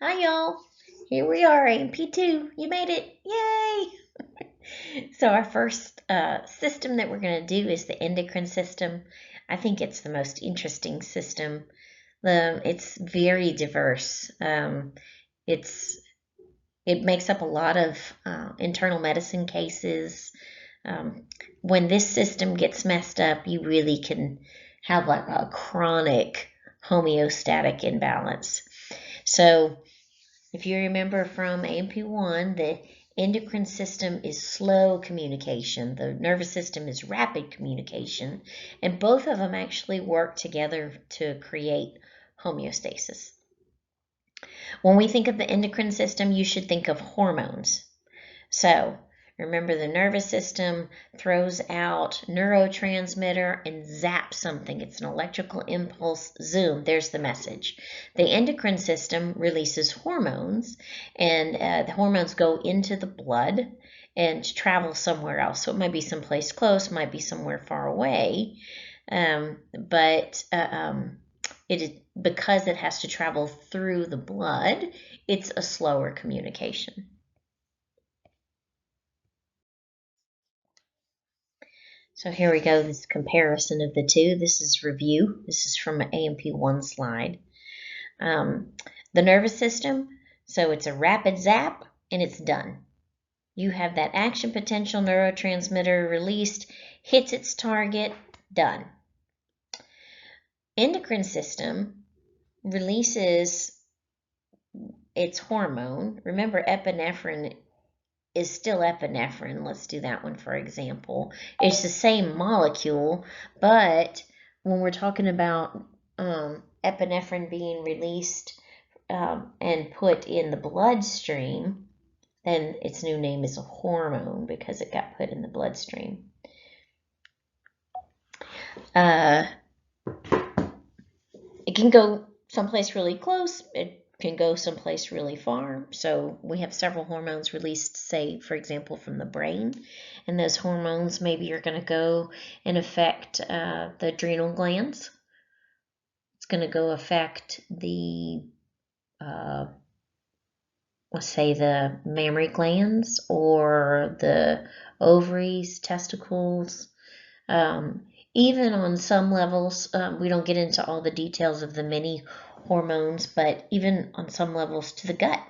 Hi, y'all. Here we are, AMP2. You made it. Yay! So our first system that we're going to do is the endocrine system. I think it's the most interesting system. It's very diverse. It makes up a lot of internal medicine cases. When this system gets messed up, you really can have like a chronic homeostatic imbalance. So if you remember from AMP1, the endocrine system is slow communication. The nervous system is rapid communication. And both of them actually work together to create homeostasis. When we think of the endocrine system, you should think of hormones. So remember, the nervous system throws out neurotransmitter and zaps something. It's an electrical impulse. Zoom, there's the message. The endocrine system releases hormones, and the hormones go into the blood and travel somewhere else. So it might be someplace close, might be somewhere far away, but because it has to travel through the blood, it's a slower communication. So here we go, this comparison of the two. This is review. This is from an AMP1 slide. The nervous system, so it's a rapid zap and it's done. You have that action potential neurotransmitter released, hits its target, done. Endocrine system releases its hormone. Remember, epinephrine is still epinephrine. Let's do that one for example. It's the same molecule, but when we're talking about epinephrine being released and put in the bloodstream, then its new name is a hormone because it got put in the bloodstream. It can go someplace really close. It can go someplace really far. So we have several hormones released, say, for example, from the brain. And those hormones maybe are going to go and affect the adrenal glands. It's going to go affect the, let's say, the mammary glands or the ovaries, testicles. Even on some levels, we don't get into all the details of the many hormones, but even on some levels to the gut.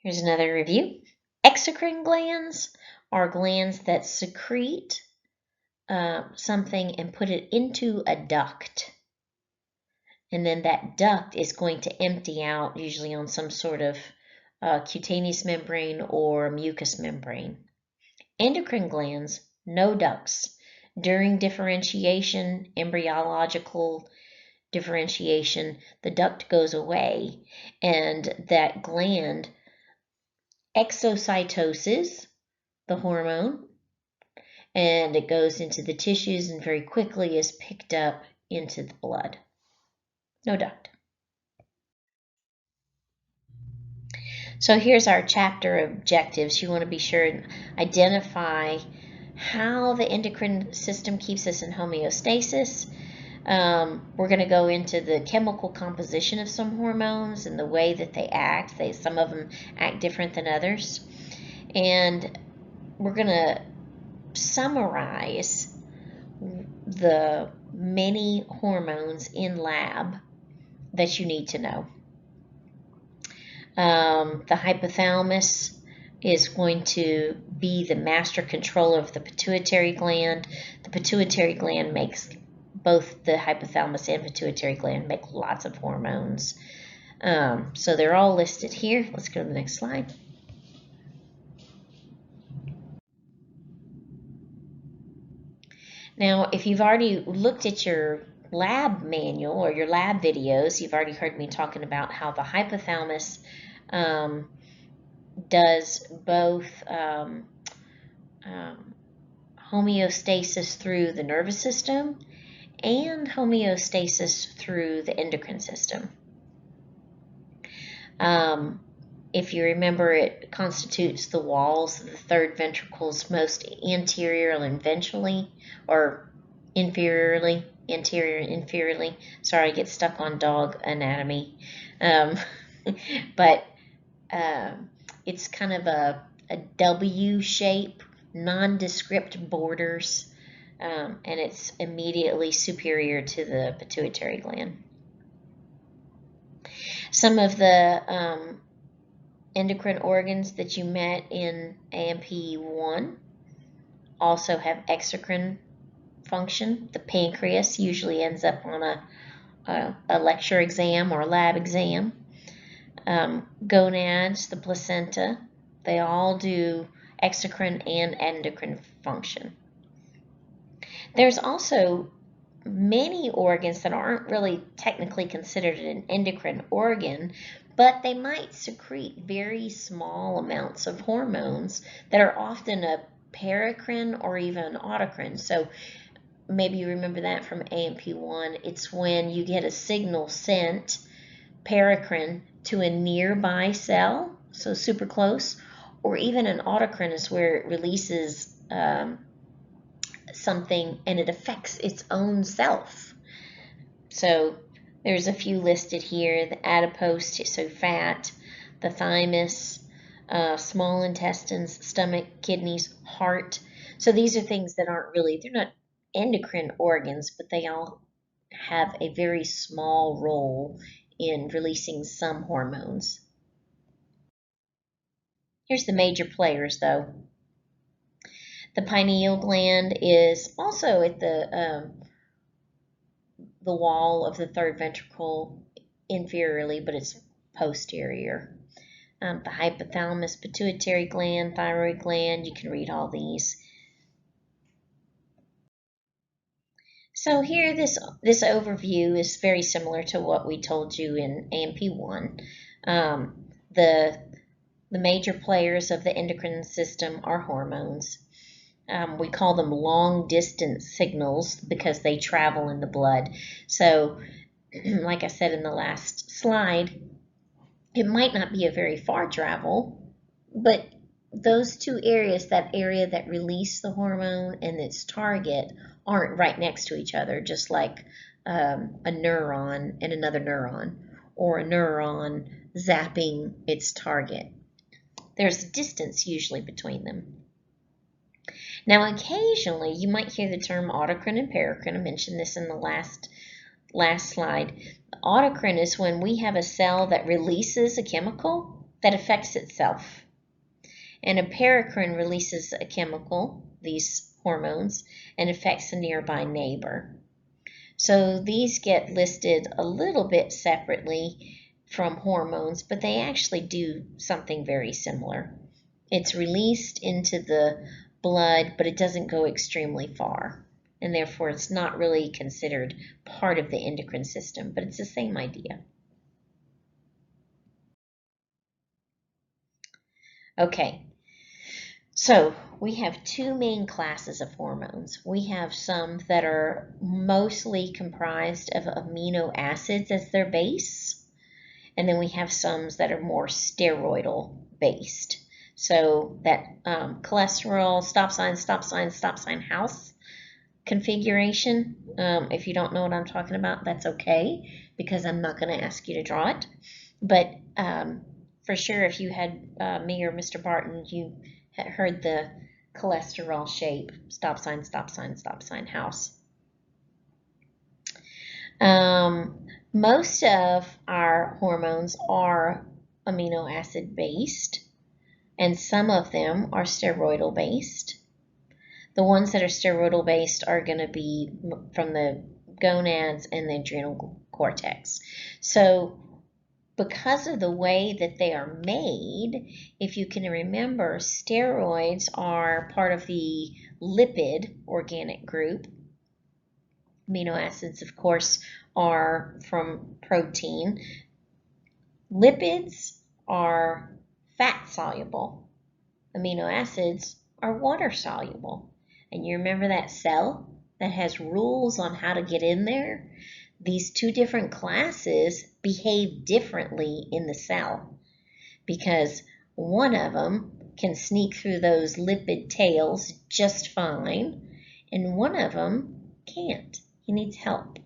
Here's another review. Exocrine glands are glands that secrete something and put it into a duct. And then that duct is going to empty out, usually on some sort of cutaneous membrane or mucous membrane. Endocrine glands, no ducts. During differentiation, embryological differentiation, the duct goes away and that gland exocytoses the hormone and it goes into the tissues and very quickly is picked up into the blood. No duct. So here's our chapter objectives. You want to be sure and identify how the endocrine system keeps us in homeostasis. We're going to go into the chemical composition of some hormones and the way that they act. Some of them act different than others. And we're going to summarize the many hormones in lab that you need to know. The hypothalamus is going to be the master controller of the pituitary gland. The pituitary gland makes, both the hypothalamus and pituitary gland make lots of hormones. So they're all listed here. Let's go to the next slide. Now, if you've already looked at your lab manual or your lab videos, you've already heard me talking about how the hypothalamus does both homeostasis through the nervous system and homeostasis through the endocrine system. If you remember, it constitutes the walls of the third ventricles most anteriorly and ventrally, or inferiorly anterior and inferiorly. Sorry, I get stuck on dog anatomy. Um, but it's kind of a W shape, nondescript borders, and it's immediately superior to the pituitary gland. Some of the endocrine organs that you met in AMP1 also have exocrine function. The pancreas usually ends up on a lecture exam or a lab exam. Gonads, the placenta, they all do exocrine and endocrine function. There's also many organs that aren't really technically considered an endocrine organ, but they might secrete very small amounts of hormones that are often a paracrine or even autocrine. So maybe you remember that from AMP1. It's when you get a signal sent, paracrine, to a nearby cell, so super close, or even an autocrine is where it releases something and it affects its own self. So there's a few listed here: the adipose, so fat, the thymus, small intestines, stomach, kidneys, heart. So these are things that aren't really, they're not endocrine organs, but they all have a very small role in releasing some hormones. Here's the major players, though. The pineal gland is also at the wall of the third ventricle inferiorly, but it's posterior. The hypothalamus, pituitary gland, thyroid gland, you can read all these. So here, this overview is very similar to what we told you in AMP1. The major players of the endocrine system are hormones. We call them long-distance signals because they travel in the blood. So, like I said in the last slide, it might not be a very far travel, but those two areas, that area that release the hormone and its target, aren't right next to each other, just like a neuron and another neuron, or a neuron zapping its target. There's a distance usually between them. Now, occasionally, you might hear the term autocrine and paracrine. I mentioned this in the last slide. Autocrine is when we have a cell that releases a chemical that affects itself. And a paracrine releases a chemical, these hormones, and affects a nearby neighbor. So these get listed a little bit separately from hormones, but they actually do something very similar. It's released into the blood, but it doesn't go extremely far, and therefore it's not really considered part of the endocrine system, but it's the same idea. Okay, so we have two main classes of hormones. We have some that are mostly comprised of amino acids as their base, and then we have some that are more steroidal based. So that cholesterol, stop sign house configuration, if you don't know what I'm talking about, that's okay, because I'm not going to ask you to draw it. But for sure, if you had me or Mr. Barton, you had heard the cholesterol shape, stop sign house. Most of our hormones are amino acid based, and some of them are steroidal based. The ones that are steroidal based are going to be from the gonads and the adrenal cortex. So because of the way that they are made, if you can remember, steroids are part of the lipid organic group. Amino acids, of course, are from protein. Lipids are fat soluble. Amino acids are water soluble. And you remember that cell that has rules on how to get in there? These two different classes behave differently in the cell because one of them can sneak through those lipid tails just fine, and one of them can't. He needs help.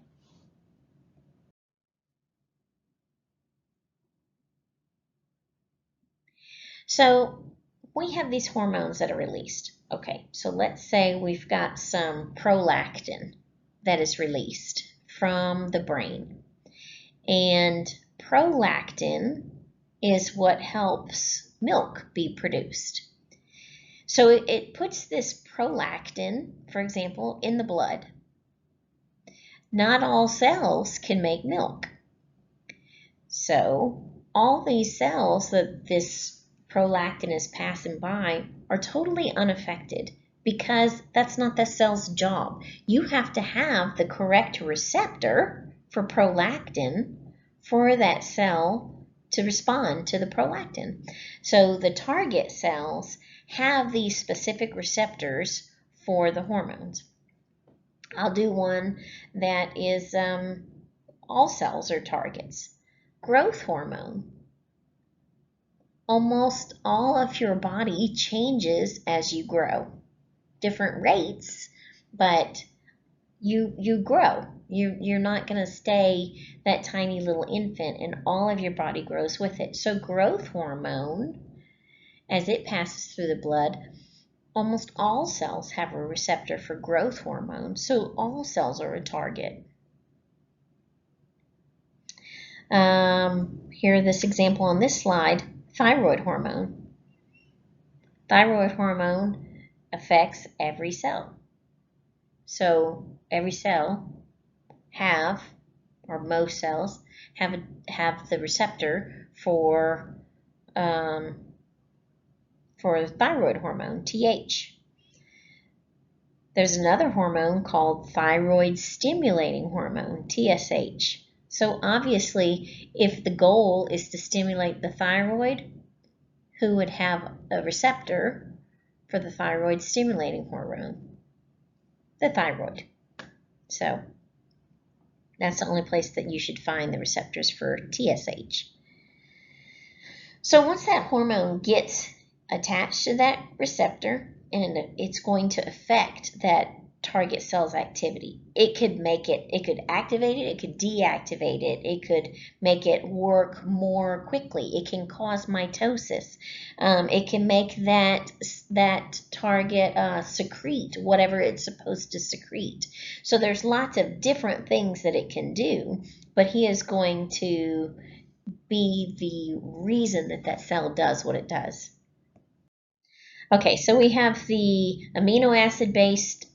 So we have these hormones that are released. Okay, so let's say we've got some prolactin that is released from the brain. And prolactin is what helps milk be produced. So it puts this prolactin, for example, in the blood. Not all cells can make milk. So all these cells that this prolactin is passing by are totally unaffected because that's not the cell's job. You have to have the correct receptor for prolactin for that cell to respond to the prolactin. So the target cells have these specific receptors for the hormones. I'll do one that is all cells are targets. Growth hormone. Almost all of your body changes as you grow. Different rates, but you grow. You're not going to stay that tiny little infant, and all of your body grows with it. So growth hormone, as it passes through the blood, almost all cells have a receptor for growth hormone, so all cells are a target. Here, this example on this slide, thyroid hormone. Thyroid hormone affects every cell. So every cell or most cells have the receptor for thyroid hormone, TH. There's another hormone called thyroid stimulating hormone, TSH. So obviously, if the goal is to stimulate the thyroid, who would have a receptor for the thyroid stimulating hormone? The thyroid. So that's the only place that you should find the receptors for TSH. So once that hormone gets attached to that receptor, and it's going to affect that target cell's activity. It could activate it, it could deactivate it, it could make it work more quickly, it can cause mitosis, it can make that target secrete whatever it's supposed to secrete. So there's lots of different things that it can do, but he is going to be the reason that cell does what it does. Okay, so we have the amino acid based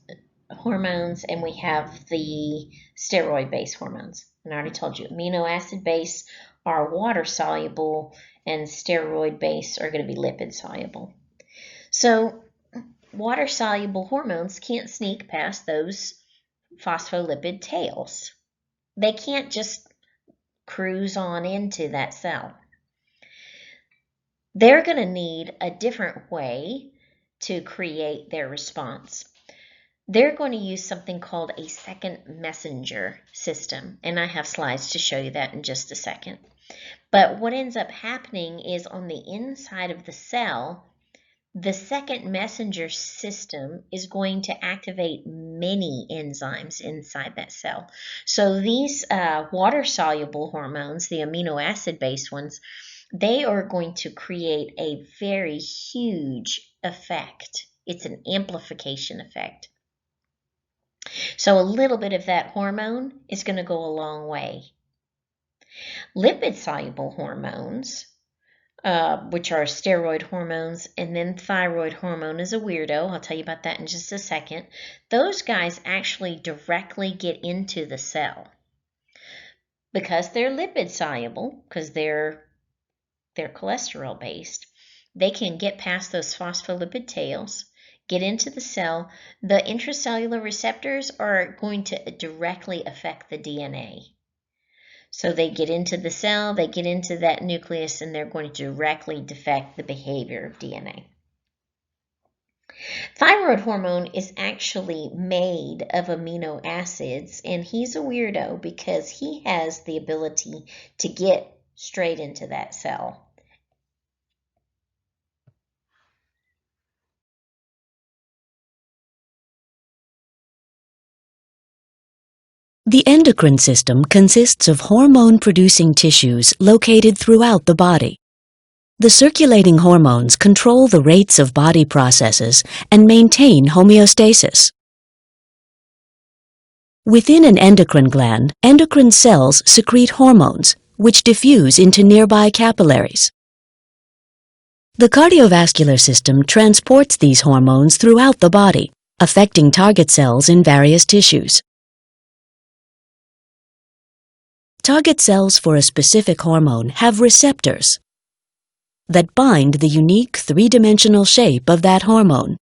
hormones and we have the steroid based hormones. And I already told you amino acid based are water soluble and steroid based are going to be lipid soluble. So water soluble hormones can't sneak past those phospholipid tails. They can't just cruise on into that cell. They're going to need a different way to create their response. They're going to use something called a second messenger system, and I have slides to show you that in just a second. But what ends up happening is on the inside of the cell, the second messenger system is going to activate many enzymes inside that cell. So these water-soluble hormones, the amino acid-based ones, they are going to create a very huge effect. It's an amplification effect. So a little bit of that hormone is going to go a long way. Lipid-soluble hormones, which are steroid hormones, and then thyroid hormone is a weirdo. I'll tell you about that in just a second. Those guys actually directly get into the cell. Because they're lipid-soluble, because they're cholesterol-based, they can get past those phospholipid tails, get into the cell. The intracellular receptors are going to directly affect the DNA. So they get into the cell, they get into that nucleus, and they're going to directly affect the behavior of DNA. Thyroid hormone is actually made of amino acids, and he's a weirdo because he has the ability to get straight into that cell. The endocrine system consists of hormone-producing tissues located throughout the body. The circulating hormones control the rates of body processes and maintain homeostasis. Within an endocrine gland, endocrine cells secrete hormones, which diffuse into nearby capillaries. The cardiovascular system transports these hormones throughout the body, affecting target cells in various tissues. Target cells for a specific hormone have receptors that bind the unique three-dimensional shape of that hormone.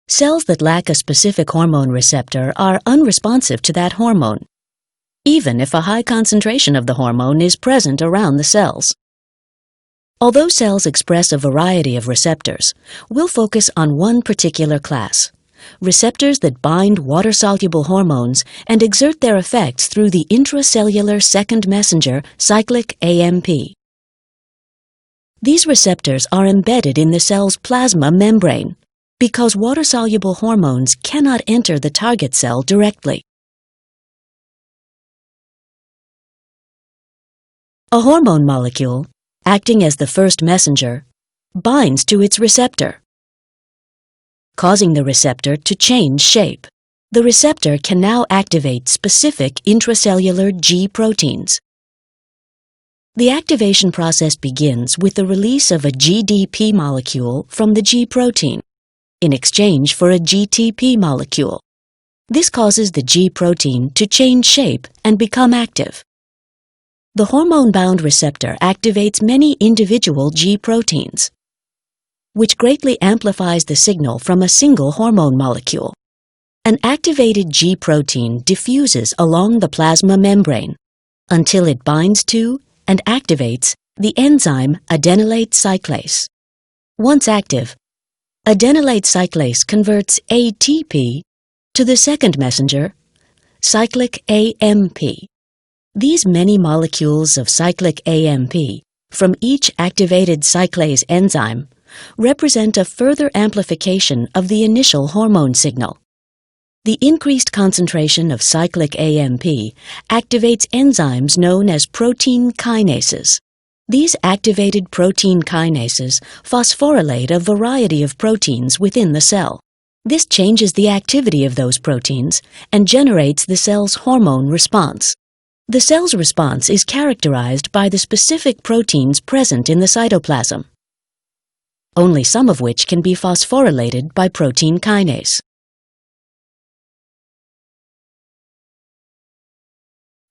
Cells that lack a specific hormone receptor are unresponsive to that hormone, even if a high concentration of the hormone is present around the cells. Although cells express a variety of receptors, we'll focus on one particular class: receptors that bind water-soluble hormones and exert their effects through the intracellular second messenger, cyclic AMP. These receptors are embedded in the cell's plasma membrane because water-soluble hormones cannot enter the target cell directly. A hormone molecule, acting as the first messenger, binds to its receptor, causing the receptor to change shape. The receptor can now activate specific intracellular G proteins. The activation process begins with the release of a GDP molecule from the G protein in exchange for a GTP molecule. This causes the G protein to change shape and become active. The hormone-bound receptor activates many individual G proteins, which greatly amplifies the signal from a single hormone molecule. An activated G protein diffuses along the plasma membrane until it binds to and activates the enzyme adenylate cyclase. Once active, adenylate cyclase converts ATP to the second messenger, cyclic AMP. These many molecules of cyclic AMP from each activated cyclase enzyme represent a further amplification of the initial hormone signal. The increased concentration of cyclic AMP activates enzymes known as protein kinases. These activated protein kinases phosphorylate a variety of proteins within the cell. This changes the activity of those proteins and generates the cell's hormone response. The cell's response is characterized by the specific proteins present in the cytoplasm, only some of which can be phosphorylated by protein kinase.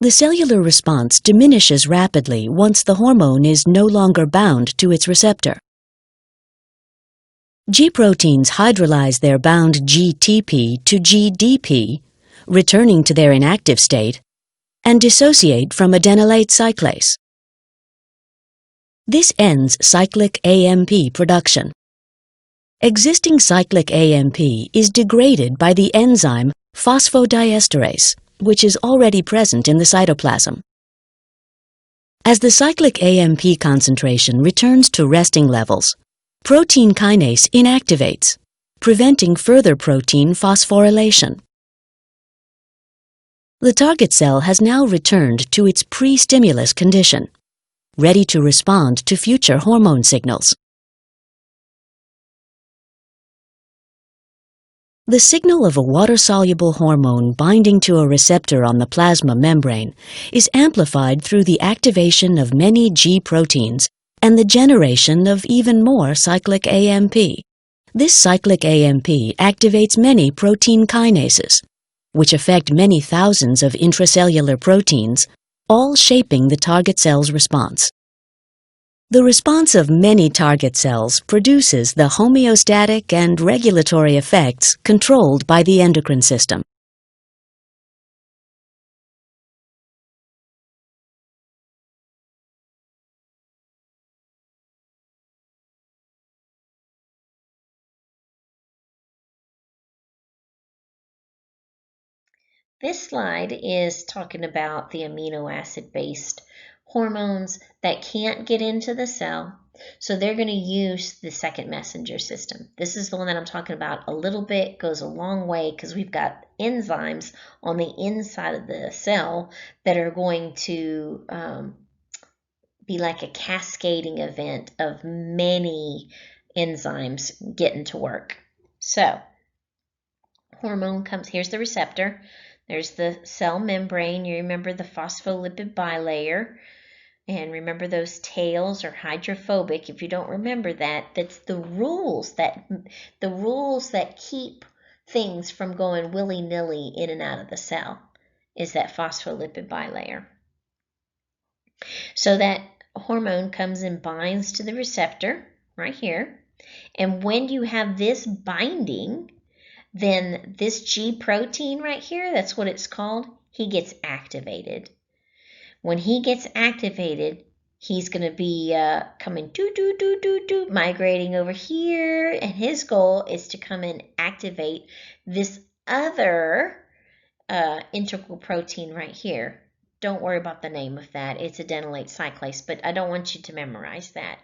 The cellular response diminishes rapidly once the hormone is no longer bound to its receptor. G proteins hydrolyze their bound GTP to GDP, returning to their inactive state, and dissociate from adenylate cyclase. This ends cyclic AMP production. Existing cyclic AMP is degraded by the enzyme phosphodiesterase, which is already present in the cytoplasm. As the cyclic AMP concentration returns to resting levels, protein kinase inactivates, preventing further protein phosphorylation. The target cell has now returned to its pre-stimulus condition, ready to respond to future hormone signals. The signal of a water-soluble hormone binding to a receptor on the plasma membrane is amplified through the activation of many G proteins and the generation of even more cyclic AMP. This cyclic AMP activates many protein kinases, which affect many thousands of intracellular proteins, all shaping the target cell's response. The response of many target cells produces the homeostatic and regulatory effects controlled by the endocrine system. This slide is talking about the amino acid-based hormones that can't get into the cell So they're going to use the second messenger system. This is the one that I'm talking about a little bit, goes a long way because we've got enzymes on the inside of the cell that are going to be like a cascading event of many enzymes getting to work. So hormone comes, here's the receptor. There's the cell membrane. You remember the phospholipid bilayer. And remember those tails are hydrophobic. If you don't remember that, that's the rules that keep things from going willy-nilly in and out of the cell, is that phospholipid bilayer. So that hormone comes and binds to the receptor right here. And when you have this binding, then this G protein right here, that's what it's called, he gets activated. When he gets activated, he's going to be coming migrating over here, and his goal is to come and activate this other integral protein right here. Don't worry about the name of that. It's adenylate cyclase, but I don't want you to memorize that.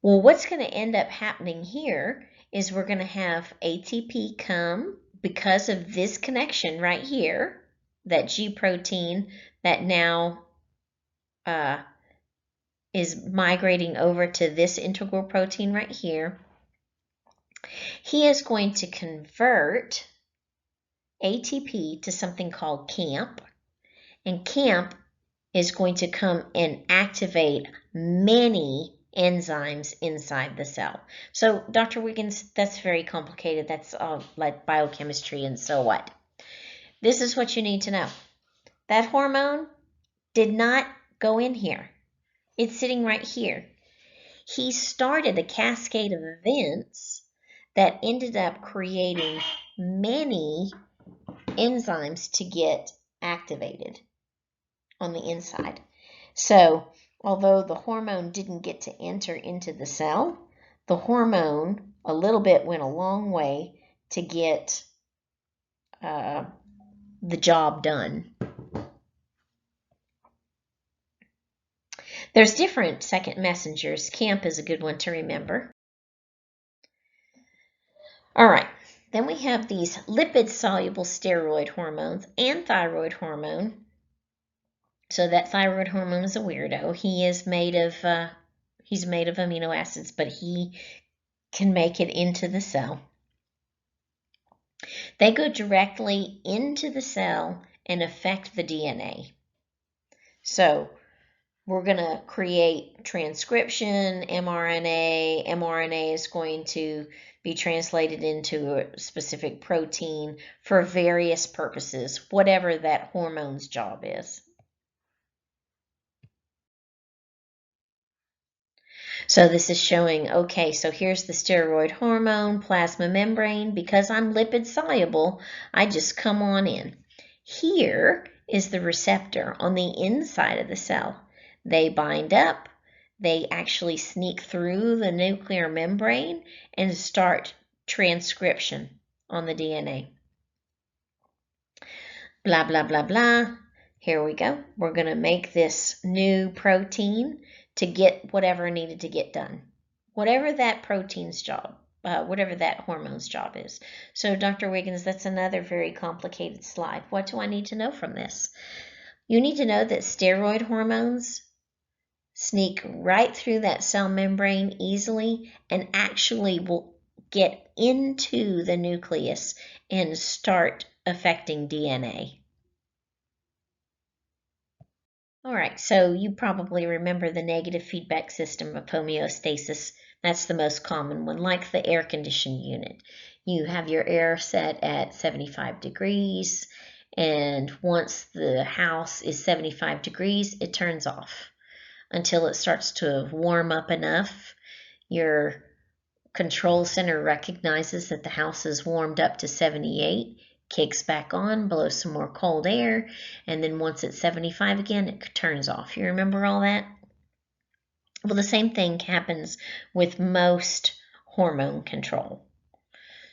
Well, what's going to end up happening here is we're going to have ATP come because of this connection right here, that G protein that now is migrating over to this integral protein right here. He is going to convert ATP to something called CAMP, and CAMP is going to come and activate many enzymes inside the cell. So, Dr. Wiggins, that's very complicated. That's like biochemistry, and so what? This is what you need to know. That hormone did not go in here. It's sitting right here. He started a cascade of events that ended up creating many enzymes to get activated on the inside. So, although the hormone didn't get to enter into the cell, the hormone a little bit went a long way to get the job done. There's different second messengers. CAMP is a good one to remember. All right, then we have these lipid-soluble steroid hormones and thyroid hormone. So that thyroid hormone is a weirdo. He is made of amino acids, but he can make it into the cell. They go directly into the cell and affect the DNA. So we're going to create transcription, mRNA. mRNA is going to be translated into a specific protein for various purposes, whatever that hormone's job is. So this is showing, okay, so here's the steroid hormone, plasma membrane. Because I'm lipid soluble, I just come on in. Here is the receptor on the inside of the cell. They bind up, they actually sneak through the nuclear membrane and start transcription on the DNA. Blah, blah, blah, blah. Here we go. We're going to make this new protein to get whatever needed to get done. Whatever that protein's job, whatever that hormone's job is. So, Dr. Wiggins, that's another very complicated slide. What do I need to know from this? You need to know that steroid hormones sneak right through that cell membrane easily and actually will get into the nucleus and start affecting DNA. All right, so you probably remember the negative feedback system of homeostasis. That's the most common one, like the air conditioning unit. You have your air set at 75 degrees, and once the house is 75 degrees, it turns off until it starts to warm up enough. Your control center recognizes that the house is warmed up to 78, kicks back on, blows some more cold air, and then once it's 75 again, it turns off. You remember all that? Well, the same thing happens with most hormone control.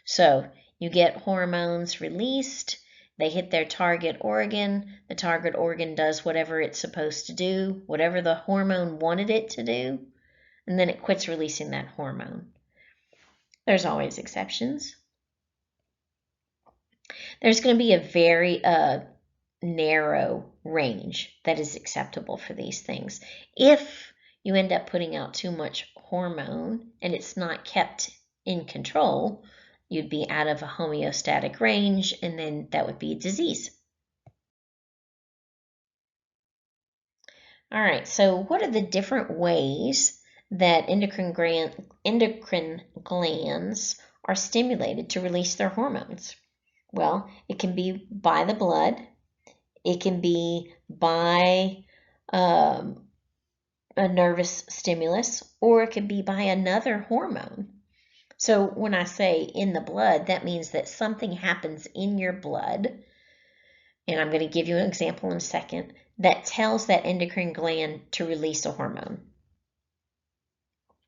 So you get hormones released, they hit their target organ, the target organ does whatever it's supposed to do, whatever the hormone wanted it to do, and then it quits releasing that hormone. There's always exceptions. There's going to be a very narrow range that is acceptable for these things. If you end up putting out too much hormone and it's not kept in control, you'd be out of a homeostatic range, and then that would be a disease. All right, so what are the different ways that endocrine glands are stimulated to release their hormones? Well, it can be by the blood, it can be by a nervous stimulus, or it can be by another hormone. So when I say in the blood, that means that something happens in your blood, and I'm going to give you an example in a second, that tells that endocrine gland to release a hormone.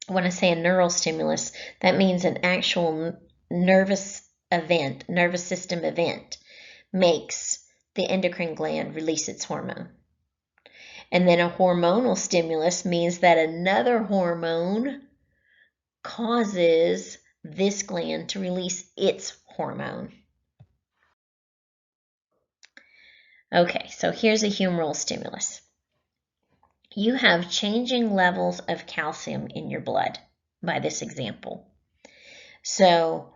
When I say a neural stimulus, that means an actual nervous system event makes the endocrine gland release its hormone. And then a hormonal stimulus means that another hormone causes this gland to release its hormone. Okay, so here's a humoral stimulus. You have changing levels of calcium in your blood by this example. So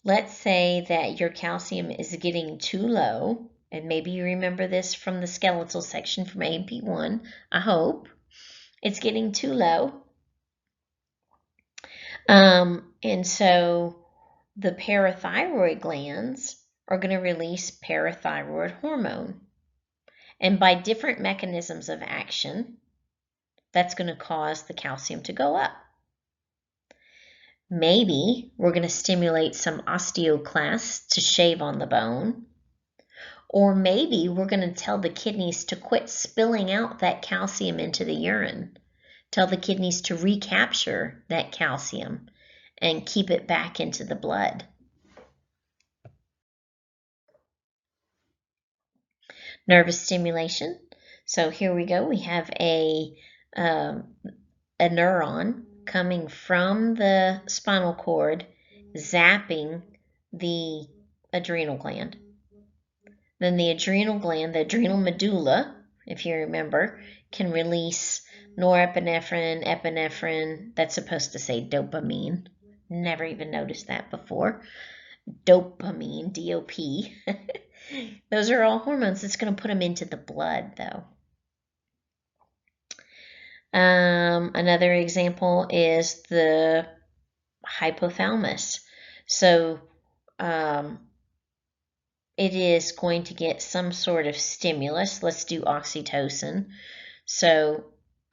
let's say that your calcium is getting too low, and maybe you remember this from the skeletal section from AP1, I hope. It's getting too low. And so the parathyroid glands are going to release parathyroid hormone. And by different mechanisms of action, that's going to cause the calcium to go up. Maybe we're going to stimulate some osteoclasts to shave on the bone. Or maybe we're going to tell the kidneys to quit spilling out that calcium into the urine. Tell the kidneys to recapture that calcium and keep it back into the blood. Nervous stimulation. So here we go. We have a neuron coming from the spinal cord, zapping the adrenal gland. Then the adrenal gland, the adrenal medulla, if you remember, can release norepinephrine, epinephrine. That's supposed to say dopamine. Never even noticed that before. Dopamine, D-O-P. Those are all hormones. It's going to put them into the blood, though. Another example is the hypothalamus. So it is going to get some sort of stimulus. Let's do oxytocin. So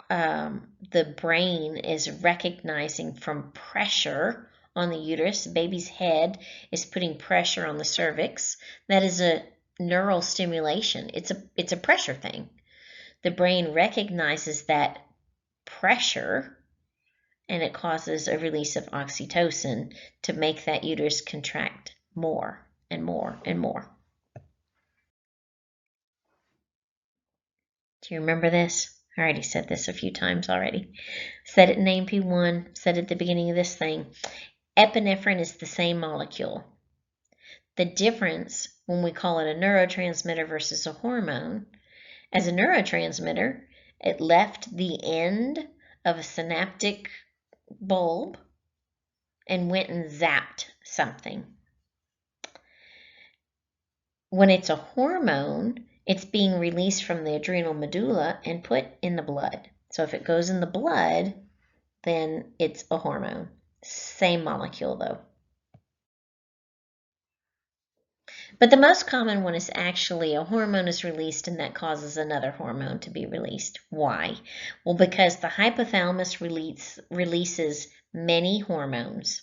the brain is recognizing from pressure on the uterus. The baby's head is putting pressure on the cervix. That is a neural stimulation. It's a pressure thing. The brain recognizes that pressure, and it causes a release of oxytocin to make that uterus contract more and more and more. Do you remember this? I already said this a few times already. Said it in AP1, said it at the beginning of this thing. Epinephrine is the same molecule. The difference when we call it a neurotransmitter versus a hormone, as a neurotransmitter, it left the end of a synaptic bulb and went and zapped something. When it's a hormone, it's being released from the adrenal medulla and put in the blood. So if it goes in the blood, then it's a hormone. Same molecule though. But the most common one is actually a hormone is released and that causes another hormone to be released. Why? Well, because the hypothalamus releases many hormones,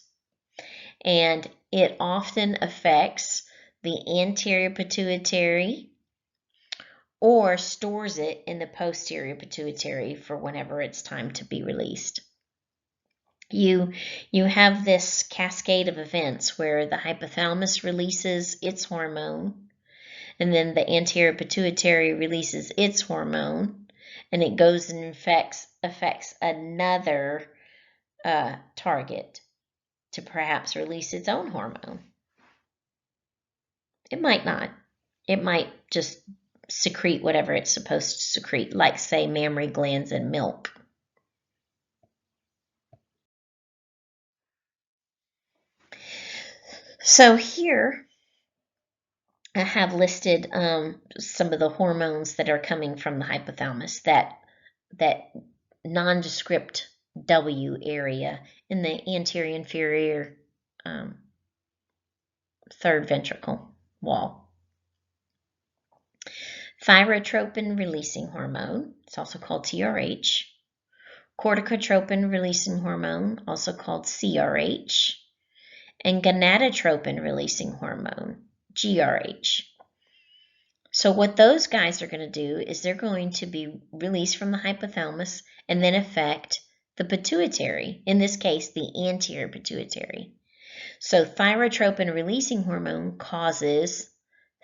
and it often affects the anterior pituitary or stores it in the posterior pituitary for whenever it's time to be released. You have this cascade of events where the hypothalamus releases its hormone, and then the anterior pituitary releases its hormone, and it goes and affects another target to perhaps release its own hormone. It might not. It might just secrete whatever it's supposed to secrete, like, say, mammary glands and milk. So here I have listed some of the hormones that are coming from the hypothalamus, that nondescript W area in the anterior inferior third ventricle wall. Thyrotropin releasing hormone, it's also called TRH. Corticotropin releasing hormone, also called CRH. And gonadotropin releasing hormone, GRH. So what those guys are going to do is they're going to be released from the hypothalamus and then affect the pituitary, in this case the anterior pituitary. So thyrotropin releasing hormone causes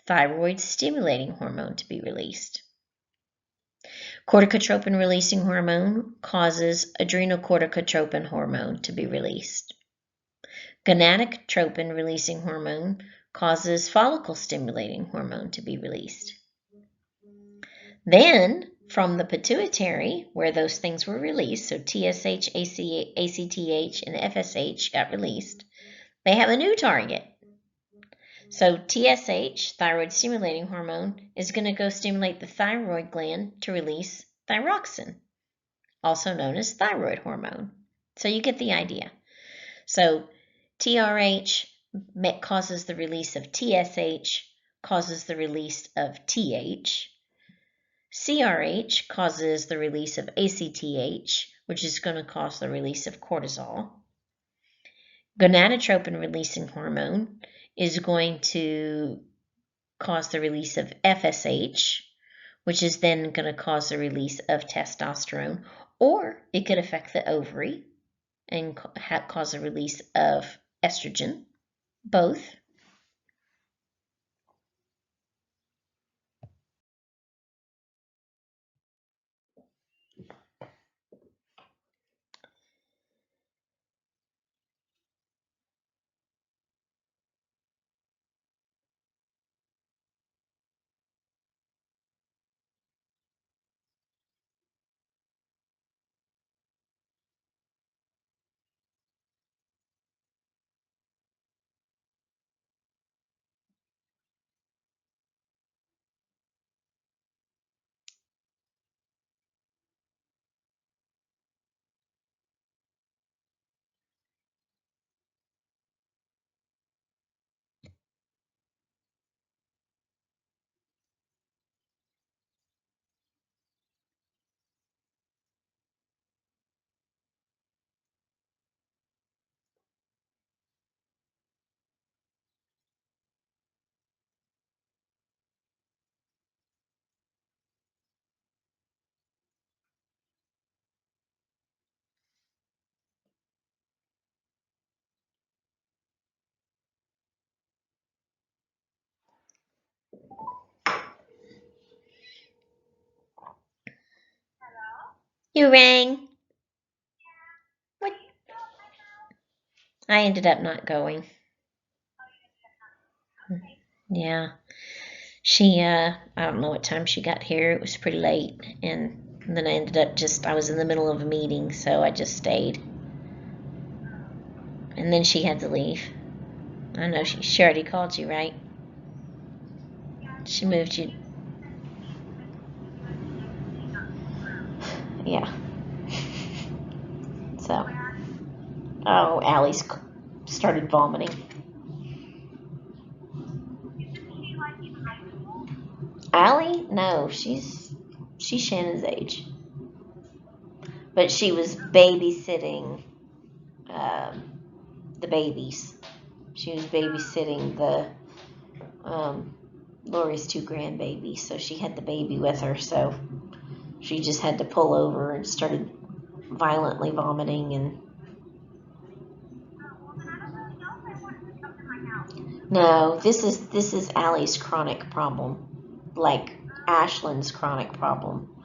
thyroid stimulating hormone to be released. Corticotropin releasing hormone causes adrenocorticotropin hormone to be released. Gonadotropin releasing hormone causes follicle stimulating hormone to be released. Then, from the pituitary, where those things were released, so TSH, ACTH, and FSH got released, they have a new target. So TSH, thyroid stimulating hormone, is going to go stimulate the thyroid gland to release thyroxine, also known as thyroid hormone. So you get the idea. So TRH causes the release of TSH, causes the release of TH. CRH causes the release of ACTH, which is going to cause the release of cortisol. Gonadotropin releasing hormone is going to cause the release of FSH, which is then going to cause the release of testosterone, or it could affect the ovary and cause a release of estrogen, both. You rang? What? I ended up not going. Yeah. She, I don't know what time she got here. It was pretty late. And then I ended up I was in the middle of a meeting, so I just stayed. And then she had to leave. I know she already called you, right? She moved you. Yeah. So. Oh, Allie's started vomiting. Allie? No, she's Shannon's age. But she was babysitting the babies. She was babysitting the Lori's 2 grandbabies, so she had the baby with her, so she just had to pull over and started violently vomiting. And no, this is Allie's chronic problem, like Ashlyn's chronic problem.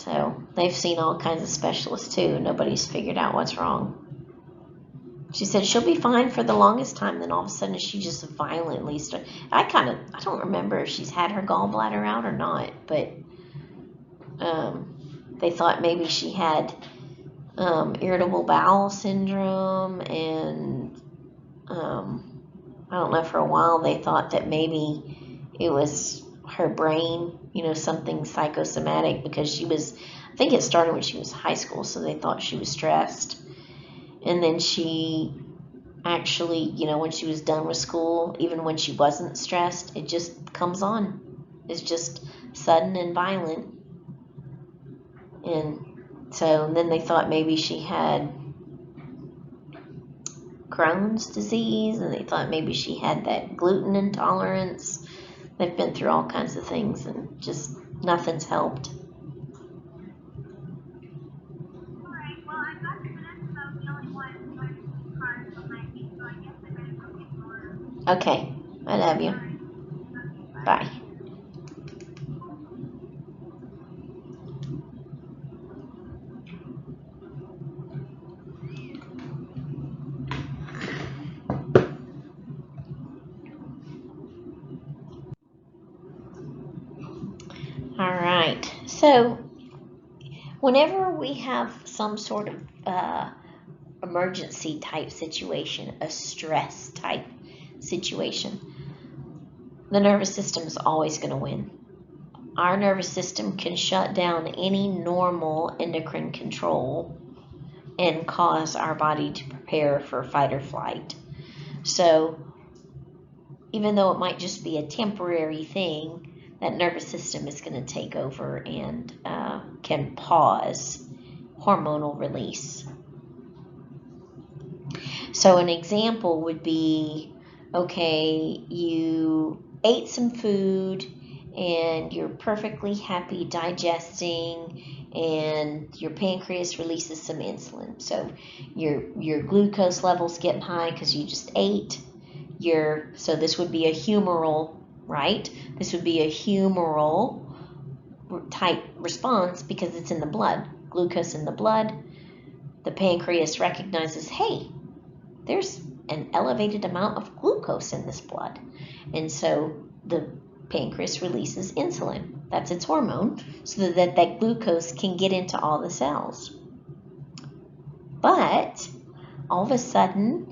So they've seen all kinds of specialists too. Nobody's figured out what's wrong. She said she'll be fine for the longest time. Then all of a sudden she just violently started. I don't remember if she's had her gallbladder out or not, but they thought maybe she had irritable bowel syndrome, and I don't know, for a while they thought that maybe it was her brain, something psychosomatic, because I think it started when she was in high school, so they thought she was stressed. And then she actually, when she was done with school, even when she wasn't stressed, it just comes on. It's just sudden and violent. And so then they thought maybe she had Crohn's disease, and they thought maybe she had that gluten intolerance. They've been through all kinds of things, and just nothing's helped. Okay, I love you. Bye. All right, so whenever we have some sort of emergency type situation, a stress type situation, the nervous system is always going to win. Our nervous system can shut down any normal endocrine control and cause our body to prepare for fight or flight. So even though it might just be a temporary thing, that nervous system is going to take over and can pause hormonal release. So an example would be, okay, you ate some food and you're perfectly happy digesting, and your pancreas releases some insulin. So your glucose level's getting high because you just ate. So this would be a humoral, right? This would be a humoral type response because it's in the blood. Glucose in the blood. The pancreas recognizes, hey, there's an elevated amount of glucose in this blood. And so the pancreas releases insulin. That's its hormone, so that glucose can get into all the cells. But all of a sudden,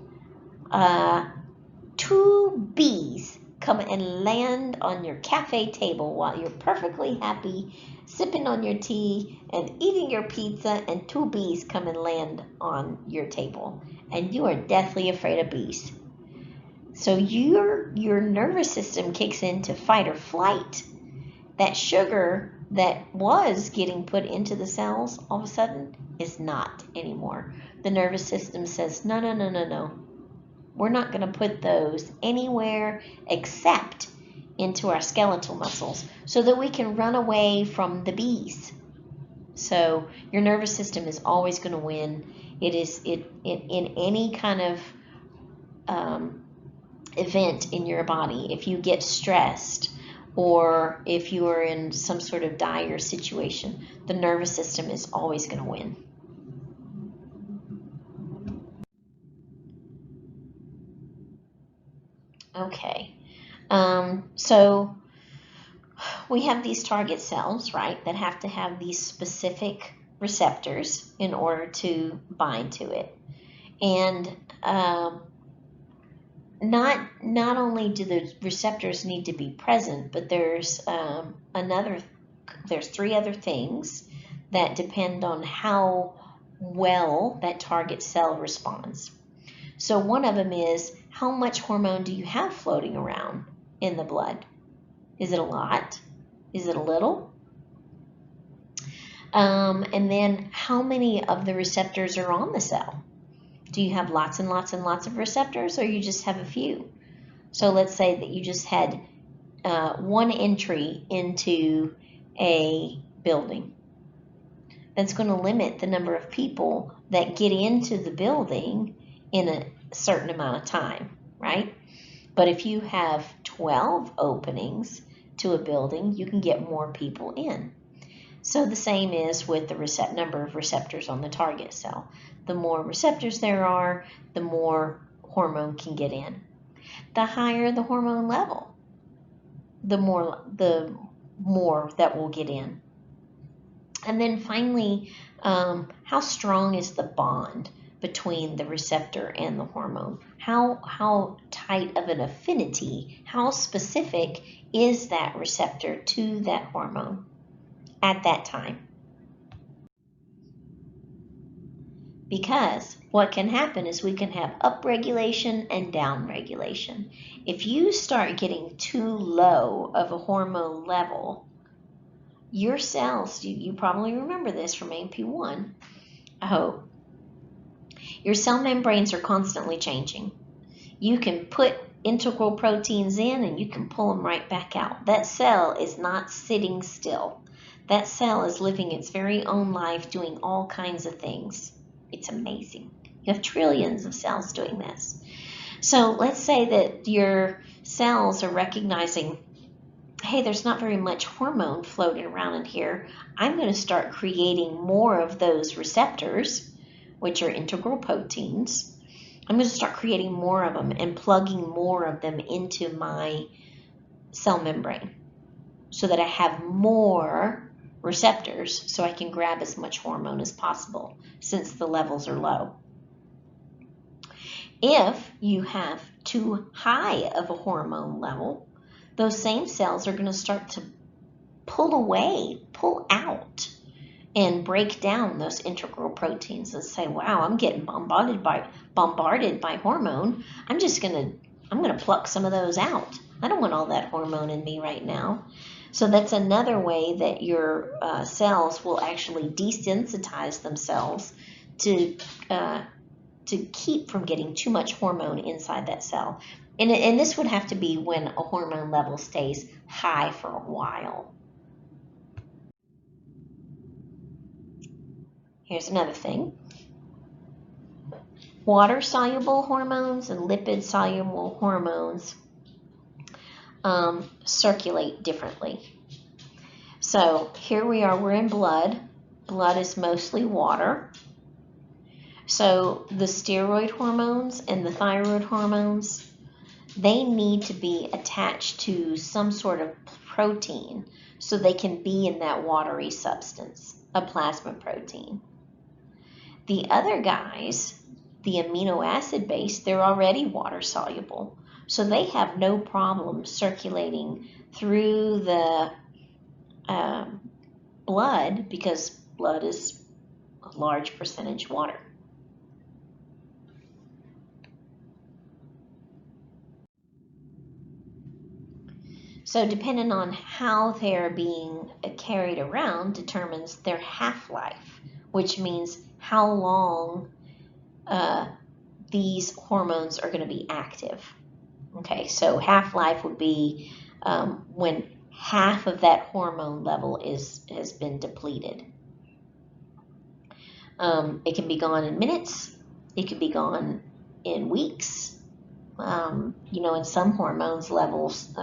2 bees come and land on your cafe table while you're perfectly happy sipping on your tea and eating your pizza, and 2 bees come and land on your table, and you are deathly afraid of bees. So your nervous system kicks into fight or flight. That sugar that was getting put into the cells all of a sudden is not anymore. The nervous system says, no. We're not going to put those anywhere except into our skeletal muscles so that we can run away from the bees. So your nervous system is always going to win. It is in any kind of event in your body. If you get stressed, or if you are in some sort of dire situation, the nervous system is always going to win. Okay, so we have these target cells, right, that have to have these specific receptors in order to bind to it. And not only do the receptors need to be present, but there's 3 other things that depend on how well that target cell responds. So one of them is, how much hormone do you have floating around in the blood? Is it a lot? Is it a little? And then how many of the receptors are on the cell? Do you have lots and lots and lots of receptors, or you just have a few? So let's say that you just had 1 entry into a building. That's going to limit the number of people that get into the building in a certain amount of time, right? But if you have 12 openings to a building, you can get more people in. So the same is with the number of receptors on the target cell. The more receptors there are, the more hormone can get in. The higher the hormone level, the more that will get in. And then finally, how strong is the bond between the receptor and the hormone? How tight of an affinity, how specific is that receptor to that hormone at that time? Because what can happen is we can have upregulation and downregulation. If you start getting too low of a hormone level, your cells, you probably remember this from AP1, I hope, your cell membranes are constantly changing. You can put integral proteins in and you can pull them right back out. That cell is not sitting still. That cell is living its very own life, doing all kinds of things. It's amazing. You have trillions of cells doing this. So let's say that your cells are recognizing, hey, there's not very much hormone floating around in here. I'm going to start creating more of those receptors, which are integral proteins. I'm going to start creating more of them and plugging more of them into my cell membrane so that I have more receptors so I can grab as much hormone as possible since the levels are low. If you have too high of a hormone level, those same cells are going to start to pull out, and break down those integral proteins and say, wow, I'm getting bombarded by hormone. I'm going to pluck some of those out. I don't want all that hormone in me right now. So that's another way that your cells will actually desensitize themselves to keep from getting too much hormone inside that cell. And this would have to be when a hormone level stays high for a while. Here's another thing. Water-soluble hormones and lipid-soluble hormones circulate differently. So here we are, we're in blood. Blood is mostly water. So the steroid hormones and the thyroid hormones, they need to be attached to some sort of protein so they can be in that watery substance, a plasma protein. The other guys, the amino acid base, they're already water soluble. So they have no problem circulating through the blood because blood is a large percentage water. So depending on how they're being carried around determines their half-life, which means how long these hormones are going to be active. Okay, so half-life would be when half of that hormone level has been depleted. It can be gone in minutes. It could be gone in weeks. In some hormones levels,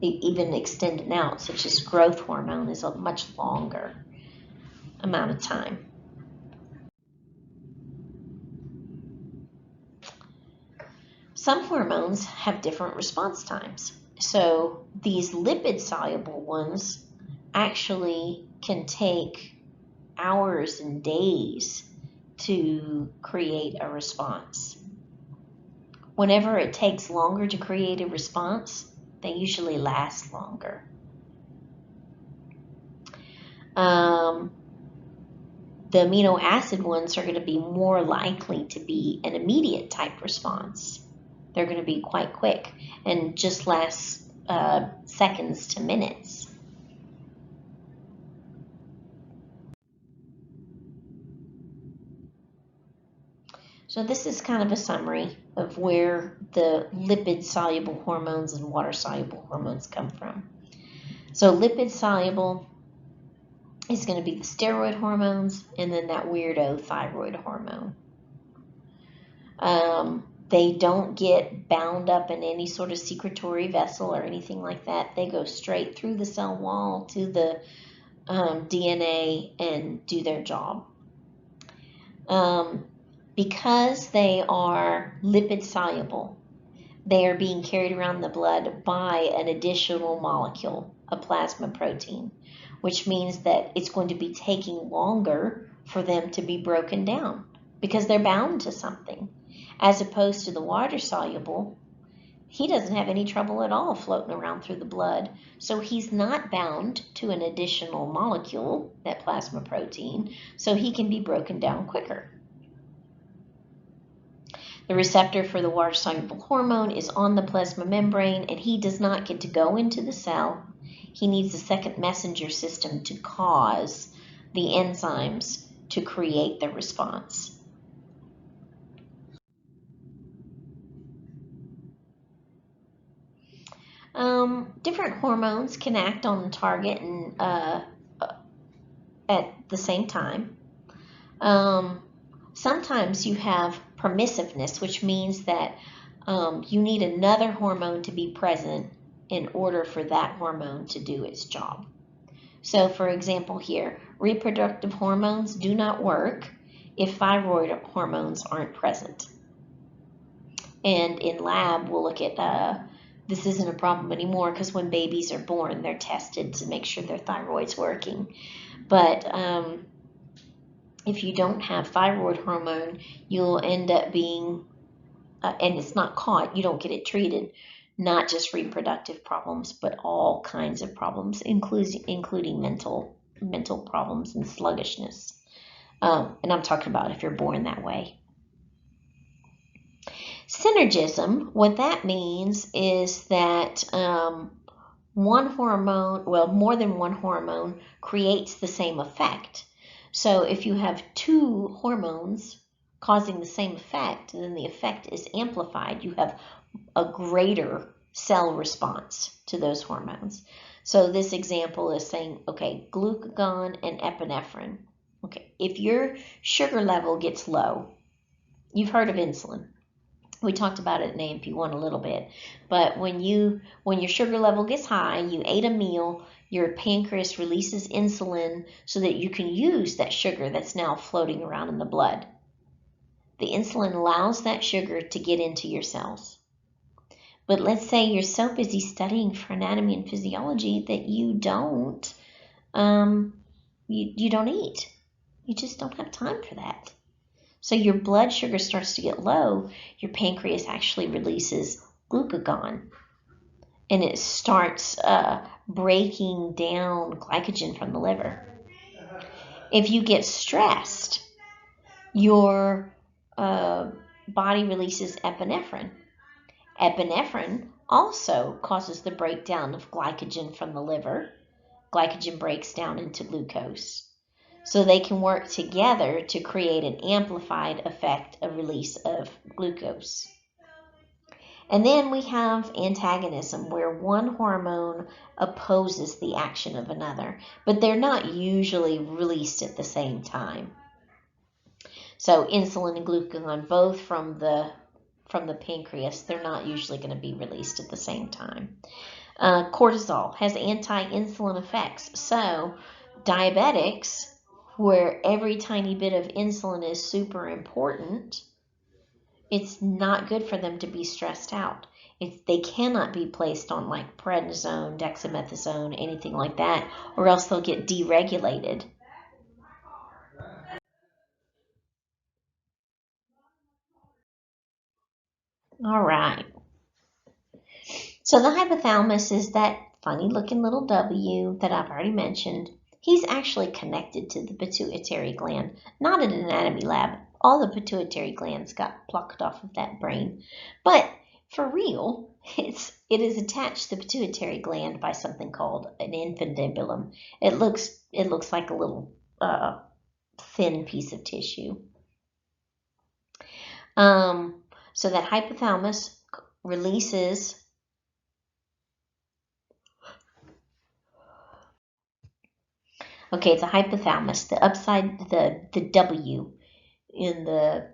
even extended out, such as growth hormone, is a much longer amount of time. Some hormones have different response times. So these lipid-soluble ones actually can take hours and days to create a response. Whenever it takes longer to create a response, they usually last longer. The amino acid ones are going to be more likely to be an immediate type response. They're going to be quite quick and just last seconds to minutes. So this is kind of a summary of where the lipid-soluble hormones and water-soluble hormones come from. So lipid-soluble is going to be the steroid hormones and then that weirdo thyroid hormone. They don't get bound up in any sort of secretory vessel or anything like that. They go straight through the cell wall to the DNA and do their job. Because they are lipid soluble, they are being carried around the blood by an additional molecule, a plasma protein, which means that it's going to be taking longer for them to be broken down because they're bound to something. As opposed to the water soluble, he doesn't have any trouble at all floating around through the blood, so he's not bound to an additional molecule, that plasma protein, so he can be broken down quicker. The receptor for the water-soluble hormone is on the plasma membrane, and he does not get to go into the cell. He needs a second messenger system to cause the enzymes to create the response. Different hormones can act on the target and at the same time. Sometimes you have permissiveness, which means that you need another hormone to be present in order for that hormone to do its job. So, for example here, reproductive hormones do not work if thyroid hormones aren't present. And in lab, we'll look at this isn't a problem anymore because when babies are born, they're tested to make sure their thyroid's working. But if you don't have thyroid hormone, you'll end up being, and it's not caught, you don't get it treated, not just reproductive problems, but all kinds of problems, including mental problems and sluggishness. And I'm talking about if you're born that way. Synergism, what that means is that one hormone, well, more than one hormone creates the same effect. So if you have two hormones causing the same effect, then the effect is amplified. You have a greater cell response to those hormones. So this example is saying, okay, glucagon and epinephrine. Okay, if your sugar level gets low, you've heard of insulin. We talked about it in AMP1 a little bit, but when your sugar level gets high, you ate a meal, your pancreas releases insulin so that you can use that sugar that's now floating around in the blood. The insulin allows that sugar to get into your cells. But let's say you're so busy studying for anatomy and physiology that you don't eat. You just don't have time for that. So your blood sugar starts to get low, your pancreas actually releases glucagon, and it starts breaking down glycogen from the liver. If you get stressed, your body releases epinephrine. Epinephrine also causes the breakdown of glycogen from the liver. Glycogen breaks down into glucose. So they can work together to create an amplified effect of release of glucose. And then we have antagonism, where one hormone opposes the action of another, but they're not usually released at the same time. So insulin and glucagon, both from the pancreas, they're not usually going to be released at the same time. Cortisol has anti-insulin effects. So diabetics, where every tiny bit of insulin is super important, it's not good for them to be stressed out. They cannot be placed on like prednisone, dexamethasone, anything like that, or else they'll get deregulated. All right. So the hypothalamus is that funny looking little W that I've already mentioned. He's actually connected to the pituitary gland, not in an anatomy lab. All the pituitary glands got plucked off of that brain. But for real, it is attached to the pituitary gland by something called an infundibulum. It looks like a little thin piece of tissue. So that hypothalamus releases it's a hypothalamus, the upside, the W in the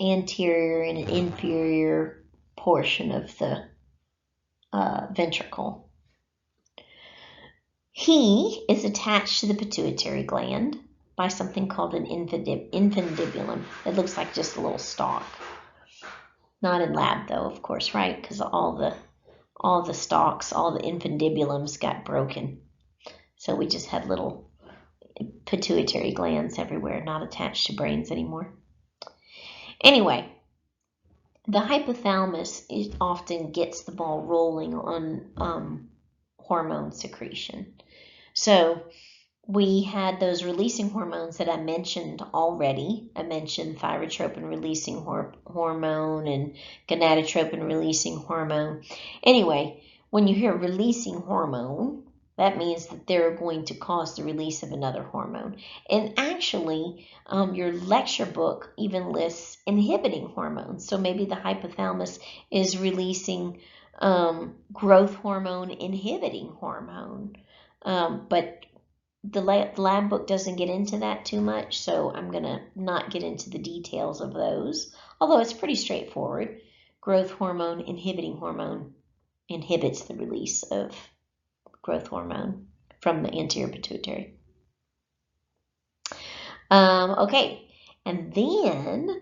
anterior and inferior portion of the ventricle. He is attached to the pituitary gland by something called an infundibulum. It looks like just a little stalk. Not in lab though, of course, right? Because all the stalks, all the infundibulums got broken. So we just had little pituitary glands everywhere, not attached to brains anymore. Anyway, the hypothalamus often gets the ball rolling on hormone secretion. So we had those releasing hormones that I mentioned already. I mentioned thyrotropin releasing hormone and gonadotropin releasing hormone. Anyway, when you hear releasing hormone, that means that they're going to cause the release of another hormone. And actually, your lecture book even lists inhibiting hormones. So maybe the hypothalamus is releasing growth hormone inhibiting hormone. But the lab book doesn't get into that too much, so I'm going to not get into the details of those, although it's pretty straightforward. Growth hormone inhibiting hormone inhibits the release of growth hormone from the anterior pituitary. Okay, and then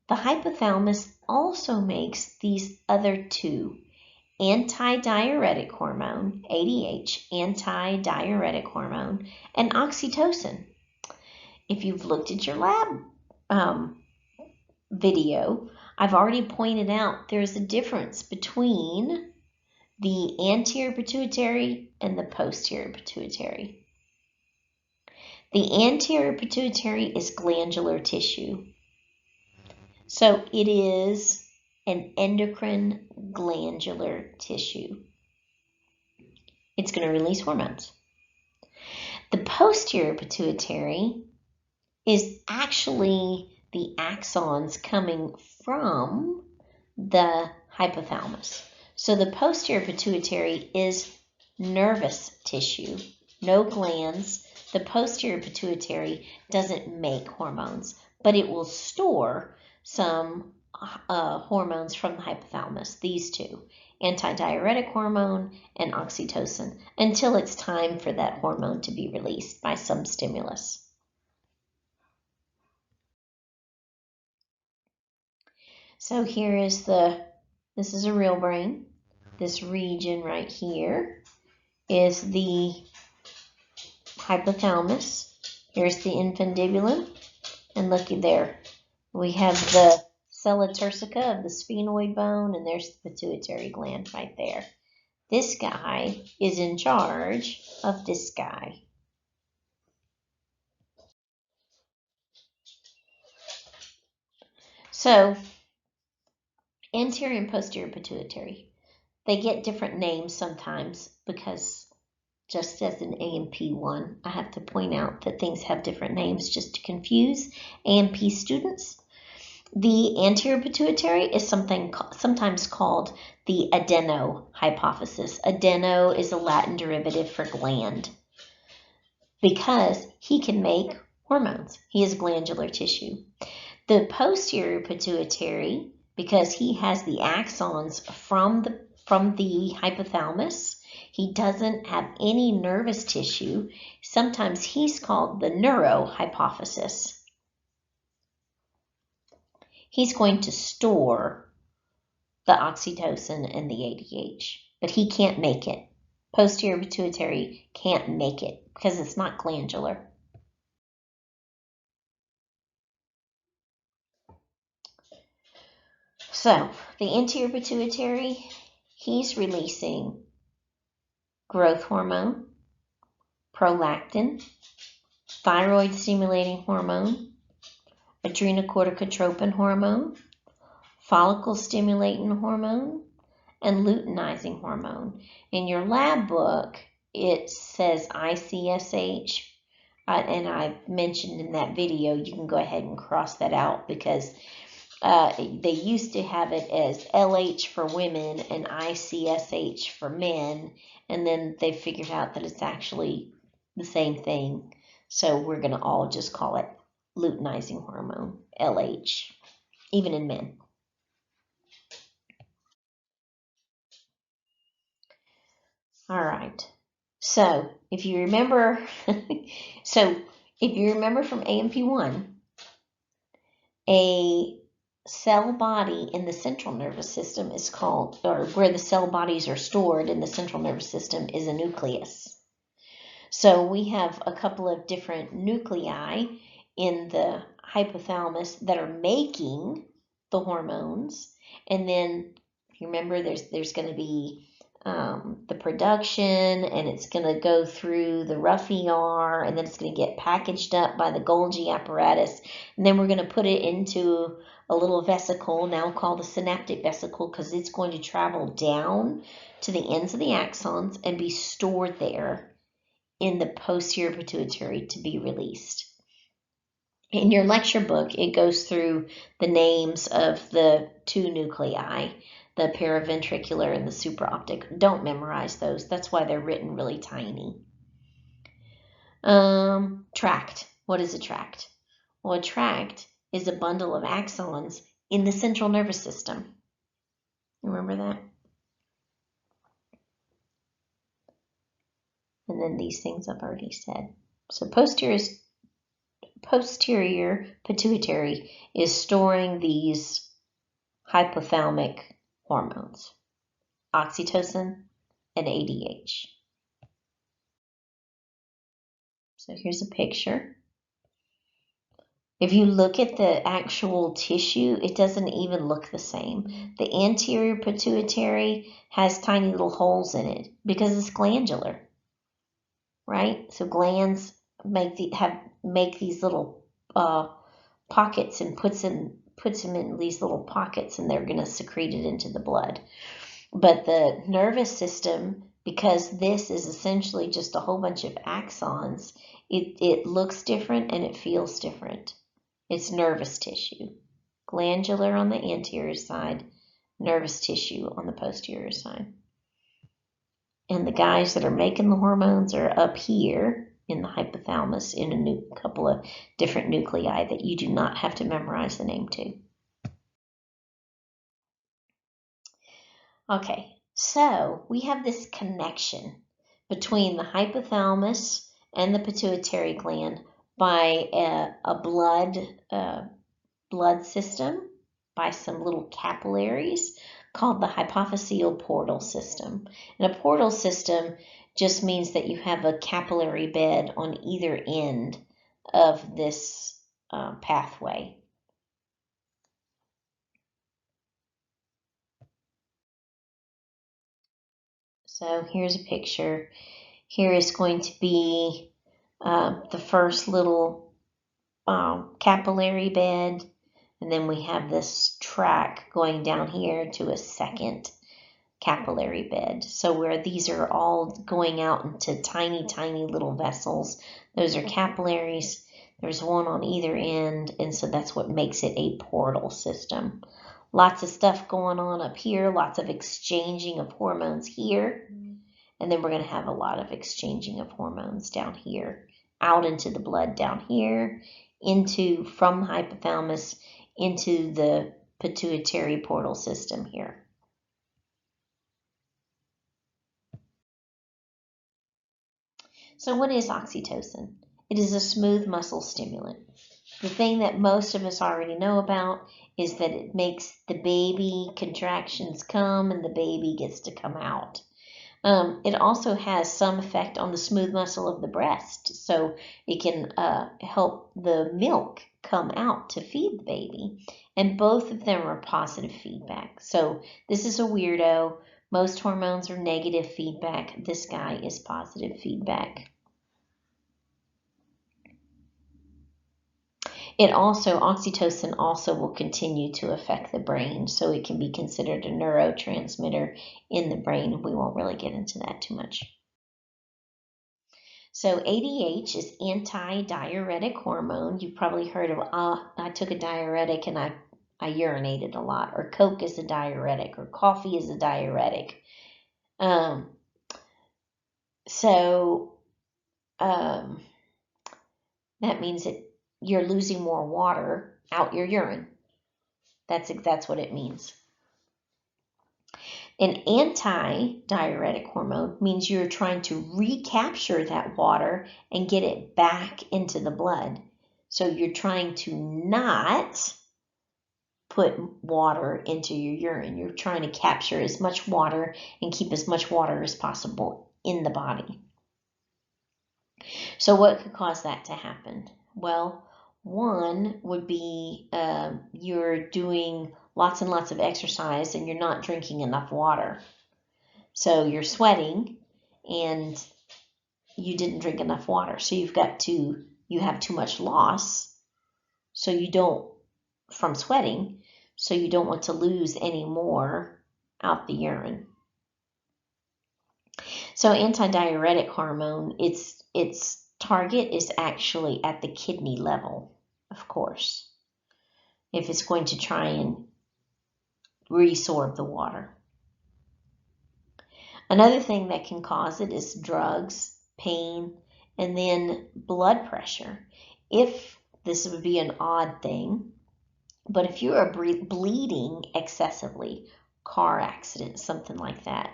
the hypothalamus also makes these other two: antidiuretic hormone, ADH, antidiuretic hormone, and oxytocin. If you've looked at your lab video, I've already pointed out there's a difference between the anterior pituitary and the posterior pituitary. The anterior pituitary is glandular tissue. So it is an endocrine glandular tissue. It's going to release hormones. The posterior pituitary is actually the axons coming from the hypothalamus. So the posterior pituitary is nervous tissue, no glands. The posterior pituitary doesn't make hormones, but it will store some hormones from the hypothalamus, these two: antidiuretic hormone and oxytocin, until it's time for that hormone to be released by some stimulus. So here is this is a real brain. This region right here is the hypothalamus. Here's the infundibulum, and looky there. We have the sella turcica of the sphenoid bone, and there's the pituitary gland right there. This guy is in charge of this guy. So, anterior and posterior pituitary, they get different names sometimes because just as in A&P 1, I have to point out that things have different names just to confuse A&P students. The anterior pituitary is sometimes called the adeno hypophysis. Adeno is a Latin derivative for gland because he can make hormones. He is glandular tissue. The posterior pituitary, because he has the axons from the hypothalamus, he doesn't have any nervous tissue. Sometimes he's called the neurohypophysis. He's going to store the oxytocin and the ADH, but he can't make it. Posterior pituitary can't make it because it's not glandular. So the anterior pituitary, he's releasing growth hormone, prolactin, thyroid stimulating hormone, adrenocorticotropin hormone, follicle stimulating hormone, and luteinizing hormone. In your lab book, it says ICSH, and I mentioned in that video, you can go ahead and cross that out because they used to have it as LH for women and ICSH for men, and then they figured out that it's actually the same thing. So we're going to all just call it luteinizing hormone, LH, even in men. All right. So If you remember, so if you remember from AMP1, a cell body in the central nervous system is called, or where the cell bodies are stored in the central nervous system is a nucleus. So we have a couple of different nuclei in the hypothalamus that are making the hormones. And then you remember there's going to be the production, and it's going to go through the rough ER, and then it's going to get packaged up by the Golgi apparatus, and then we're going to put it into a little vesicle, now called the synaptic vesicle, because it's going to travel down to the ends of the axons and be stored there in the posterior pituitary to be released. In your lecture book, it goes through the names of the two nuclei, the paraventricular and the supraoptic. Don't memorize those. That's why they're written really tiny. Tract. What is a tract? Well, a tract is a bundle of axons in the central nervous system. Remember that? And then these things I've already said. So posterior pituitary is storing these hypothalamic hormones, oxytocin and ADH. So here's a picture. If you look at the actual tissue, it doesn't even look the same. The anterior pituitary has tiny little holes in it because it's glandular, right? So glands make these little pockets and puts them in these little pockets, and they're going to secrete it into the blood. But the nervous system, because this is essentially just a whole bunch of axons, it looks different and it feels different. It's nervous tissue. Glandular on the anterior side, nervous tissue on the posterior side. And the guys that are making the hormones are up here in the hypothalamus in a couple of different nuclei that you do not have to memorize the name to. Okay, so we have this connection between the hypothalamus and the pituitary gland by a blood system, by some little capillaries called the hypophyseal portal system. And a portal system just means that you have a capillary bed on either end of this pathway. So here's a picture. Here is going to be the first little capillary bed, and then we have this track going down here to a second capillary bed. So where these are all going out into tiny, tiny little vessels, those are capillaries. There's one on either end, and so that's what makes it a portal system. Lots of stuff going on up here, lots of exchanging of hormones here, and then we're going to have a lot of exchanging of hormones down here, out into the blood down here, from the hypothalamus into the pituitary portal system here. So what is oxytocin? It is a smooth muscle stimulant. The thing that most of us already know about is that it makes the baby contractions come and the baby gets to come out. It also has some effect on the smooth muscle of the breast, so it can help the milk come out to feed the baby. And both of them are positive feedback. So this is a weirdo. Most hormones are negative feedback. This guy is positive feedback. Oxytocin also will continue to affect the brain, so it can be considered a neurotransmitter in the brain. We won't really get into that too much. So ADH is anti-diuretic hormone. You've probably heard of, I took a diuretic and I urinated a lot, or Coke is a diuretic, or coffee is a diuretic. That means that you're losing more water out your urine. That's what it means. An anti-diuretic hormone means you're trying to recapture that water and get it back into the blood. So you're trying to not put water into your urine. You're trying to capture as much water and keep as much water as possible in the body. So what could cause that to happen? Well, one would be you're doing lots and lots of exercise and you're not drinking enough water. So you're sweating and you didn't drink enough water. So you have too much loss. So you don't, from sweating, so you don't want to lose any more out the urine. So antidiuretic hormone, its target is actually at the kidney level, of course, if it's going to try and resorb the water. Another thing that can cause it is drugs, pain, and then blood pressure. If this would be an odd thing, but if you are bleeding excessively, car accident, something like that,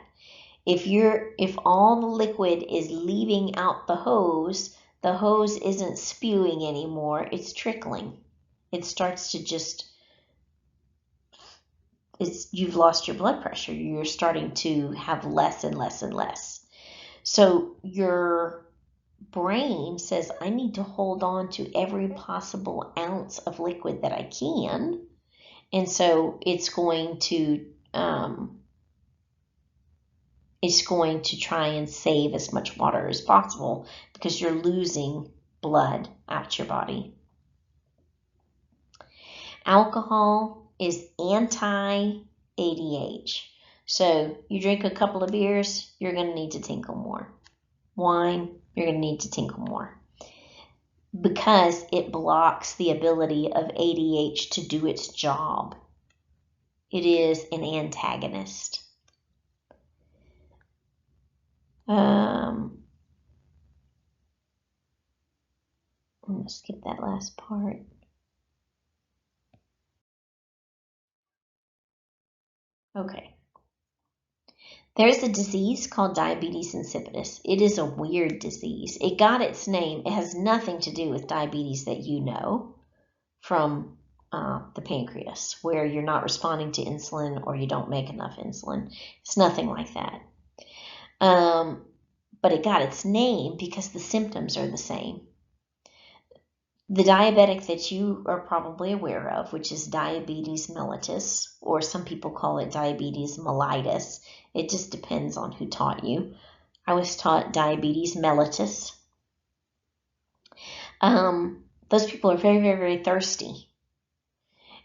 if all the liquid is leaving out the hose isn't spewing anymore, it's trickling. It starts to just, you've lost your blood pressure. You're starting to have less and less and less. So your brain says, I need to hold on to every possible ounce of liquid that I can. And so it's going to try and save as much water as possible because you're losing blood out your body. Alcohol is anti-ADH. So you drink a couple of beers, you're going to need to tinkle more. Wine, you're going to need to tinkle more. Because it blocks the ability of ADH to do its job. It is an antagonist. I'm going to skip that last part. Okay. There's a disease called diabetes insipidus. It is a weird disease. It got its name. It has nothing to do with diabetes that you know from the pancreas, where you're not responding to insulin or you don't make enough insulin. It's nothing like that. But it got its name because the symptoms are the same. The diabetic that you are probably aware of, which is diabetes mellitus, or some people call it diabetes mellitus. It just depends on who taught you. I was taught diabetes mellitus. Those people are very, very, very thirsty.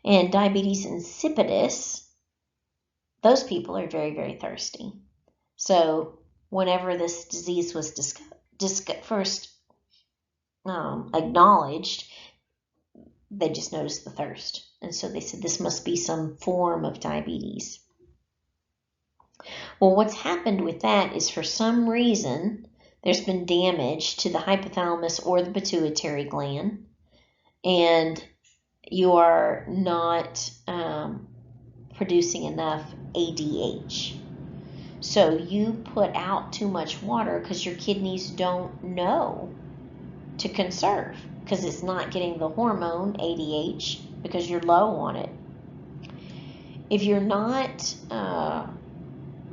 And diabetes insipidus, those people are very, very thirsty. So whenever this disease was first acknowledged, they just noticed the thirst. And so they said this must be some form of diabetes. Well, what's happened with that is for some reason, there's been damage to the hypothalamus or the pituitary gland, and you are not producing enough ADH. So you put out too much water because your kidneys don't know to conserve, because it's not getting the hormone ADH because you're low on it. If you're not,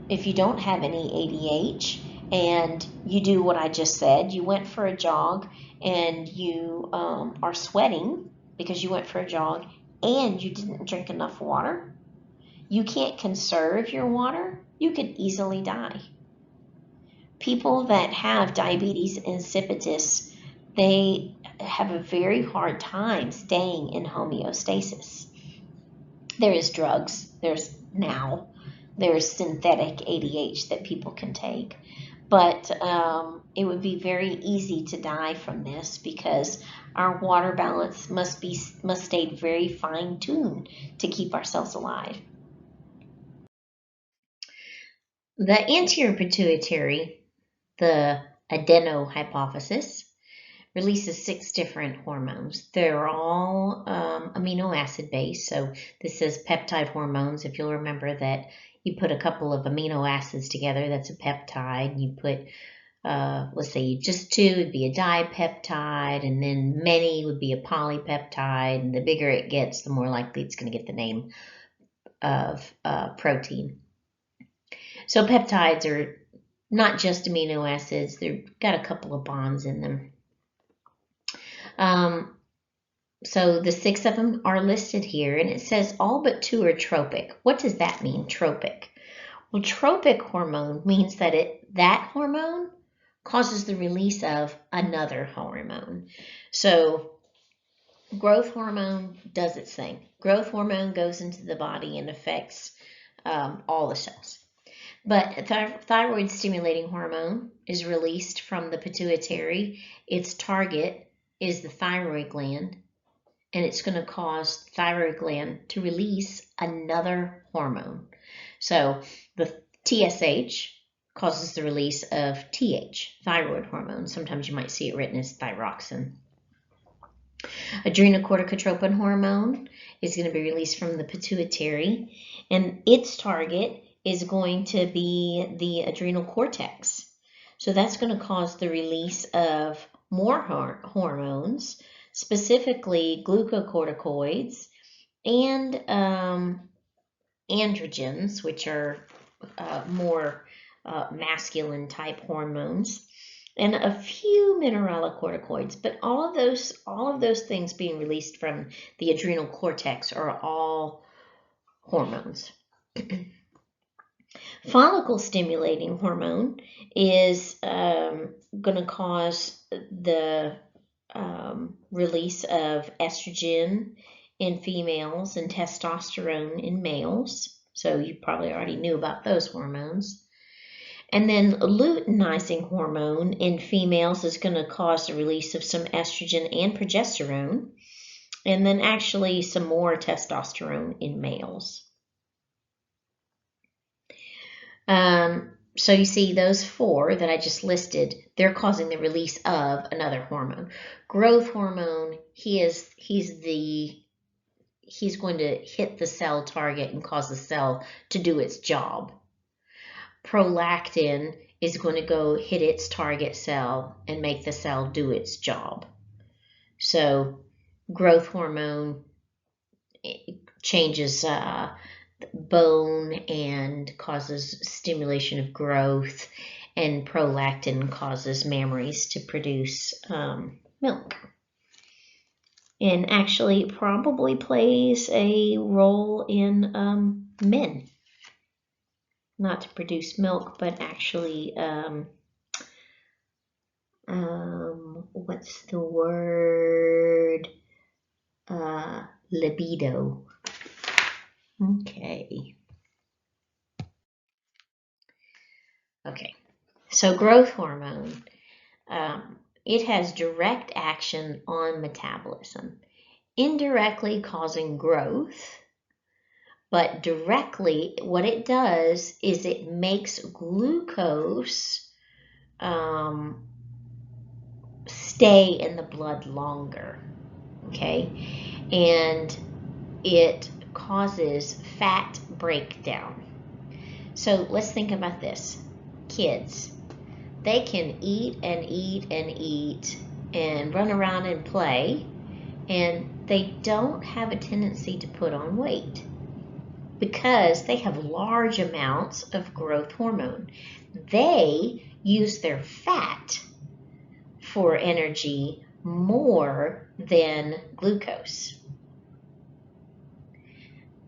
if you don't have any ADH and you do what I just said, you went for a jog and you are sweating because you went for a jog and you didn't drink enough water, you can't conserve your water, you could easily die. People that have diabetes insipidus, they have a very hard time staying in homeostasis. There is drugs, there's synthetic ADH that people can take, but it would be very easy to die from this because our water balance must stay very fine-tuned to keep ourselves alive. The anterior pituitary, the adenohypophysis, releases 6 different hormones. They're all amino acid based. So this says peptide hormones. If you'll remember that You put a couple of amino acids together, that's a peptide. You put, let's say just two would be a dipeptide, and then many would be a polypeptide. And the bigger it gets, the more likely it's going to get the name of protein. So peptides are not just amino acids, they've got a couple of bonds in them. So the 6 of them are listed here, and it says all but 2 are tropic. What does that mean, tropic? Well, tropic hormone means that that hormone causes the release of another hormone. So growth hormone does its thing. Growth hormone goes into the body and affects all the cells. But thyroid stimulating hormone is released from the pituitary. Its target is the thyroid gland, and it's going to cause the thyroid gland to release another hormone. So the TSH causes the release of TH, thyroid hormone. Sometimes you might see it written as thyroxine. Adrenocorticotropin hormone is going to be released from the pituitary, and its target is going to be the adrenal cortex. So that's going to cause the release of more hormones, specifically glucocorticoids and androgens, which are more masculine type hormones, and a few mineralocorticoids. But all of those things being released from the adrenal cortex are all hormones. Follicle stimulating hormone is going to cause the release of estrogen in females and testosterone in males. So you probably already knew about those hormones. And then luteinizing hormone in females is going to cause the release of some estrogen and progesterone, and then actually some more testosterone in males. So you see those 4 that I just listed, they're causing the release of another hormone. Growth hormone, he's going to hit the cell target and cause the cell to do its job. Prolactin is going to go hit its target cell and make the cell do its job. So growth hormone changes bone and causes stimulation of growth, and prolactin causes mammaries to produce milk. And actually probably plays a role in men. Not to produce milk, but actually, what's the word? Libido. Okay. So growth hormone, it has direct action on metabolism, indirectly causing growth, but directly what it does is it makes glucose stay in the blood longer, okay? And it causes fat breakdown. So let's think about this. Kids, they can eat and eat and eat and run around and play, and they don't have a tendency to put on weight because they have large amounts of growth hormone. They use their fat for energy more than glucose.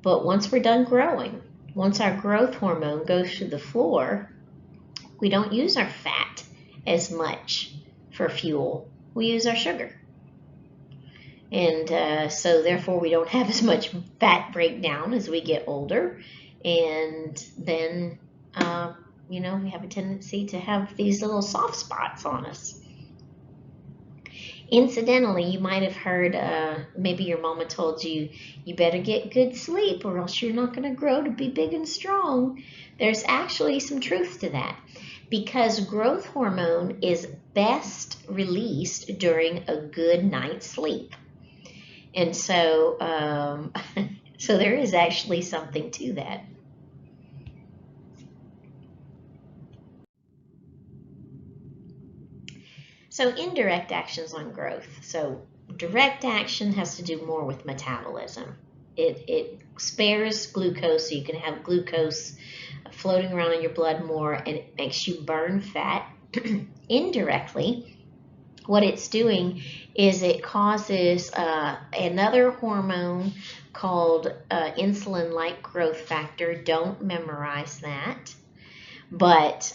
But once we're done growing, once our growth hormone goes to the floor, we don't use our fat as much for fuel. We use our sugar. And so therefore we don't have as much fat breakdown as we get older. And then, we have a tendency to have these little soft spots on us. Incidentally, you might have heard, maybe your mama told you, you better get good sleep or else you're not going to grow to be big and strong. There's actually some truth to that, because growth hormone is best released during a good night's sleep. And so, so there is actually something to that. So indirect actions on growth. So direct action has to do more with metabolism. It spares glucose, so you can have glucose floating around in your blood more, and it makes you burn fat. Indirectly, what it's doing is it causes another hormone called insulin-like growth factor. Don't memorize that. But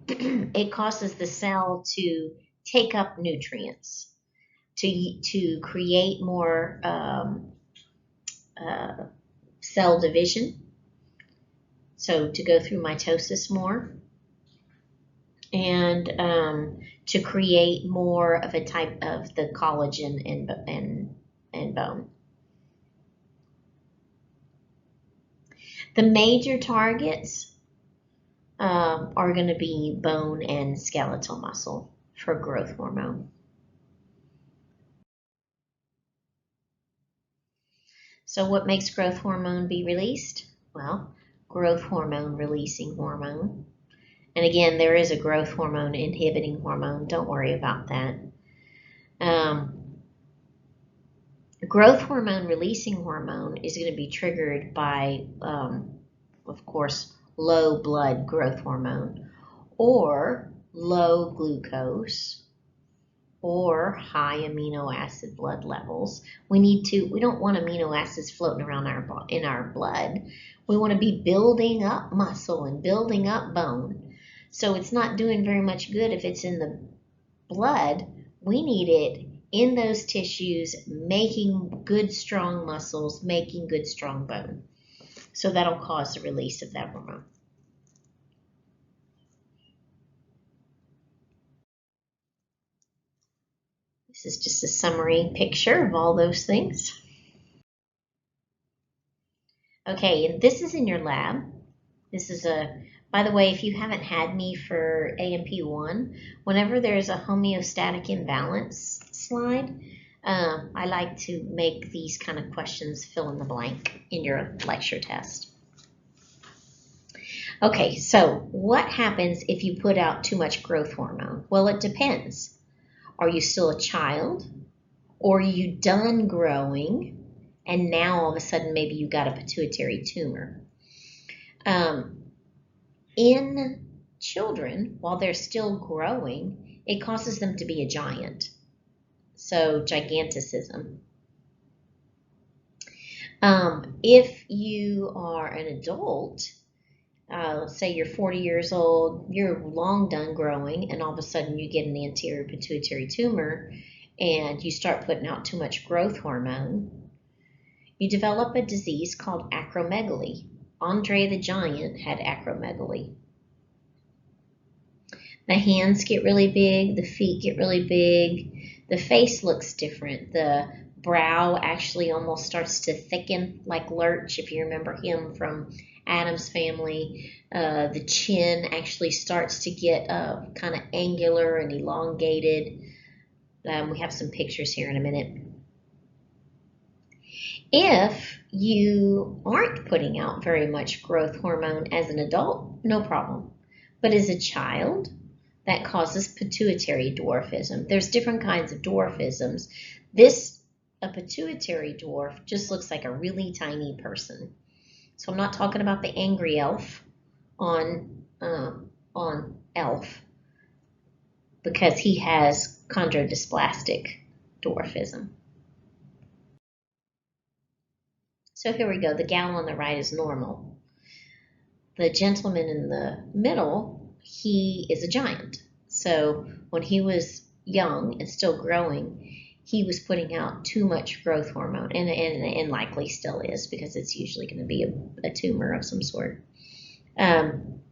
it causes the cell to take up nutrients, to create more cell division, so to go through mitosis more, and to create more of a type of the collagen and bone. The major targets are going to be bone and skeletal muscle for growth hormone. So what makes growth hormone be released? Well, growth hormone releasing hormone. And again, there is a growth hormone inhibiting hormone. Don't worry about that. Growth hormone releasing hormone is going to be triggered by, of course, low blood growth hormone, or low glucose, or high amino acid blood levels. We don't want amino acids floating around in our blood. We want to be building up muscle and building up bone. So it's not doing very much good if it's in the blood. We need it in those tissues, making good strong muscles, making good strong bone. So that'll cause the release of that hormone. This is just a summary picture of all those things. Okay, and this is in your lab. This is by the way, if you haven't had me for AMP1, whenever there's a homeostatic imbalance slide, I like to make these kind of questions fill in the blank in your lecture test. Okay, so what happens if you put out too much growth hormone? Well, it depends. Are you still a child? Or are you done growing and now all of a sudden maybe you got a pituitary tumor? In children, while they're still growing, it causes them to be a giant. So giganticism. If you are an adult, let's say you're 40 years old, you're long done growing, and all of a sudden you get an anterior pituitary tumor and you start putting out too much growth hormone, you develop a disease called acromegaly. Andre the Giant had acromegaly. The hands get really big, the feet get really big, the face looks different, the brow actually almost starts to thicken like Lurch, if you remember him from Addams Family. The chin actually starts to get kind of angular and elongated. We have some pictures here in a minute. If you aren't putting out very much growth hormone as an adult, no problem. But as a child, that causes pituitary dwarfism. There's different kinds of dwarfisms. A pituitary dwarf just looks like a really tiny person. So I'm not talking about the angry elf on Elf, because he has chondrodysplastic dwarfism. So here we go. The gal on the right is normal. The gentleman in the middle, he is a giant. So when he was young and still growing, he was putting out too much growth hormone, and likely still is, because it's usually going to be a tumor of some sort. And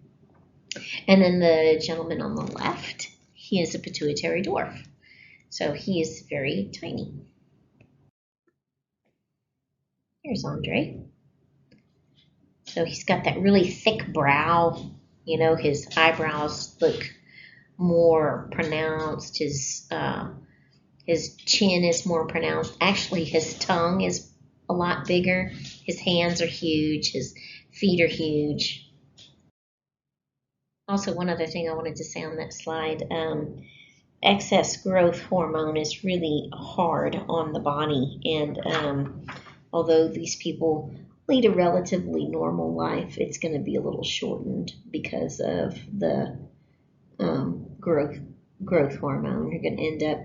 then the gentleman on the left, he is a pituitary dwarf. So he is very tiny. Here's Andre. So he's got that really thick brow. You know, his eyebrows look more pronounced. His chin is more pronounced. Actually, his tongue is a lot bigger. His hands are huge. His feet are huge. Also, one other thing I wanted to say on that slide, excess growth hormone is really hard on the body, and although these people lead a relatively normal life, it's going to be a little shortened because of the growth hormone. You're going to end up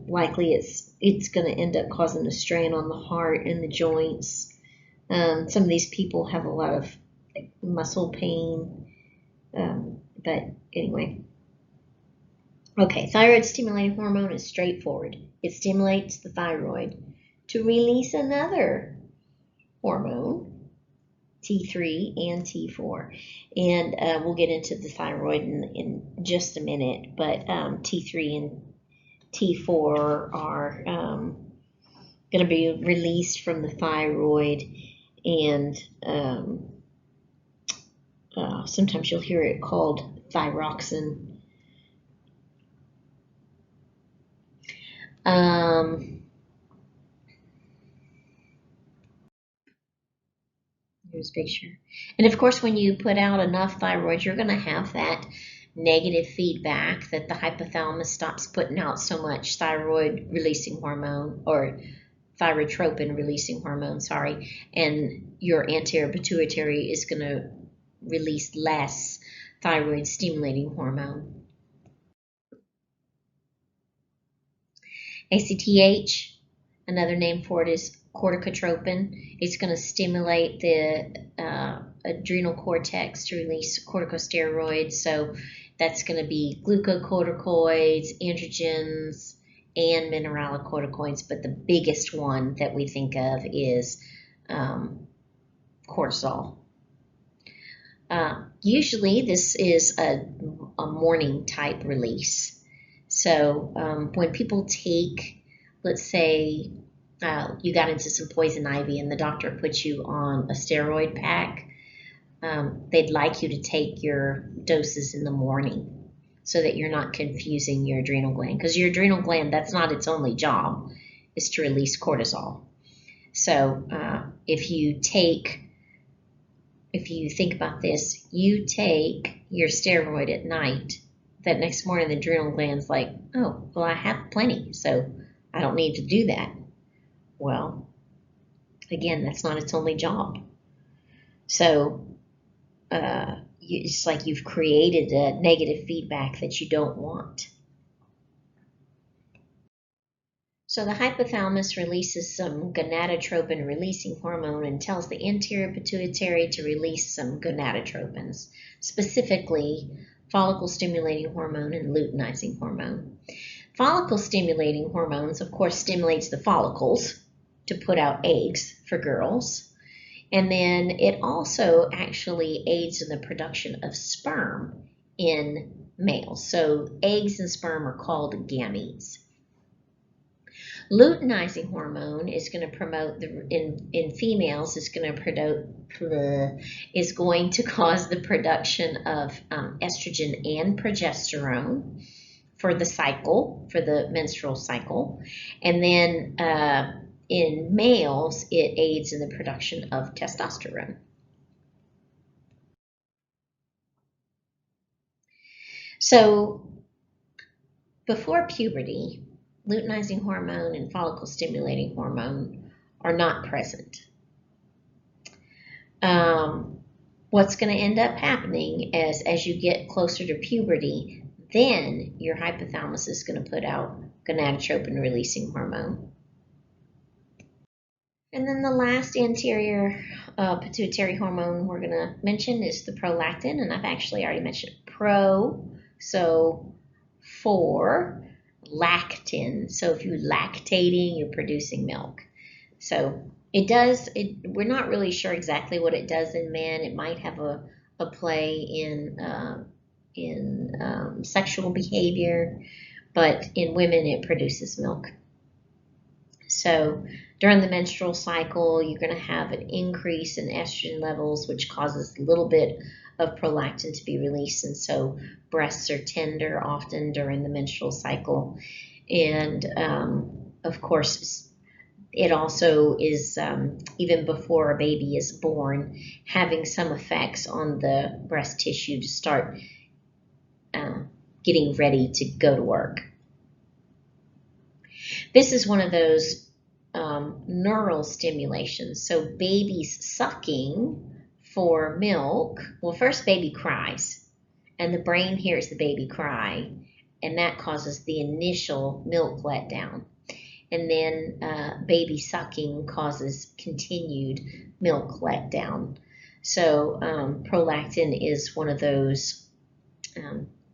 likely it's going to end up causing a strain on the heart and the joints. Some of these people have a lot of muscle pain, but anyway. Okay, thyroid stimulating hormone is straightforward. It stimulates the thyroid to release another hormone, T3 and T4. And we'll get into the thyroid in just a minute, but T3 and T4 are going to be released from the thyroid, and sometimes you'll hear it called thyroxine. Here's a picture. And of course, when you put out enough thyroid, you're going to have that negative feedback that the hypothalamus stops putting out so much thyroid releasing hormone, or thyrotropin releasing hormone, sorry, and your anterior pituitary is going to release less thyroid stimulating hormone. ACTH, another name for it is corticotropin. It's going to stimulate the adrenal cortex to release corticosteroids. So that's going to be glucocorticoids, androgens, and mineralocorticoids. But the biggest one that we think of is cortisol. Usually this is a morning type release. So when people take, let's say, you got into some poison ivy and the doctor put you on a steroid pack, they'd like you to take your doses in the morning so that you're not confusing your adrenal gland. Because your adrenal gland, that's not its only job, is to release cortisol. So if you think about this, you take your steroid at night, that next morning the adrenal gland's like, oh, well, I have plenty, so I don't need to do that. Well, again, that's not its only job. So it's like you've created a negative feedback that you don't want. So the hypothalamus releases some gonadotropin releasing hormone and tells the anterior pituitary to release some gonadotropins, specifically follicle stimulating hormone and luteinizing hormone. Follicle stimulating hormones, of course, stimulates the follicles to put out eggs for girls. And then it also actually aids in the production of sperm in males. So eggs and sperm are called gametes. Luteinizing hormone is going to promote in females is going to cause the production of estrogen and progesterone for the cycle, for the menstrual cycle, and then in males it aids in the production of testosterone. So before puberty, luteinizing hormone and follicle stimulating hormone are not present. What's going to end up happening is as you get closer to puberty, then your hypothalamus is going to put out gonadotropin releasing hormone. And then the last anterior pituitary hormone we're going to mention is the prolactin, and I've actually already mentioned pro, so for lactin. So if you're lactating, you're producing milk. So we're not really sure exactly what it does in men. It might have a play in sexual behavior, but in women it produces milk. So during the menstrual cycle, you're going to have an increase in estrogen levels, which causes a little bit of prolactin to be released, and so breasts are tender often during the menstrual cycle. And of course, it also is, even before a baby is born, having some effects on the breast tissue to start getting ready to go to work. This is one of those neural stimulations. So babies sucking for milk, well, first baby cries, and the brain hears the baby cry, and that causes the initial milk letdown. And then baby sucking causes continued milk letdown. So prolactin is one of those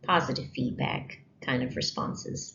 positive feedback kind of responses.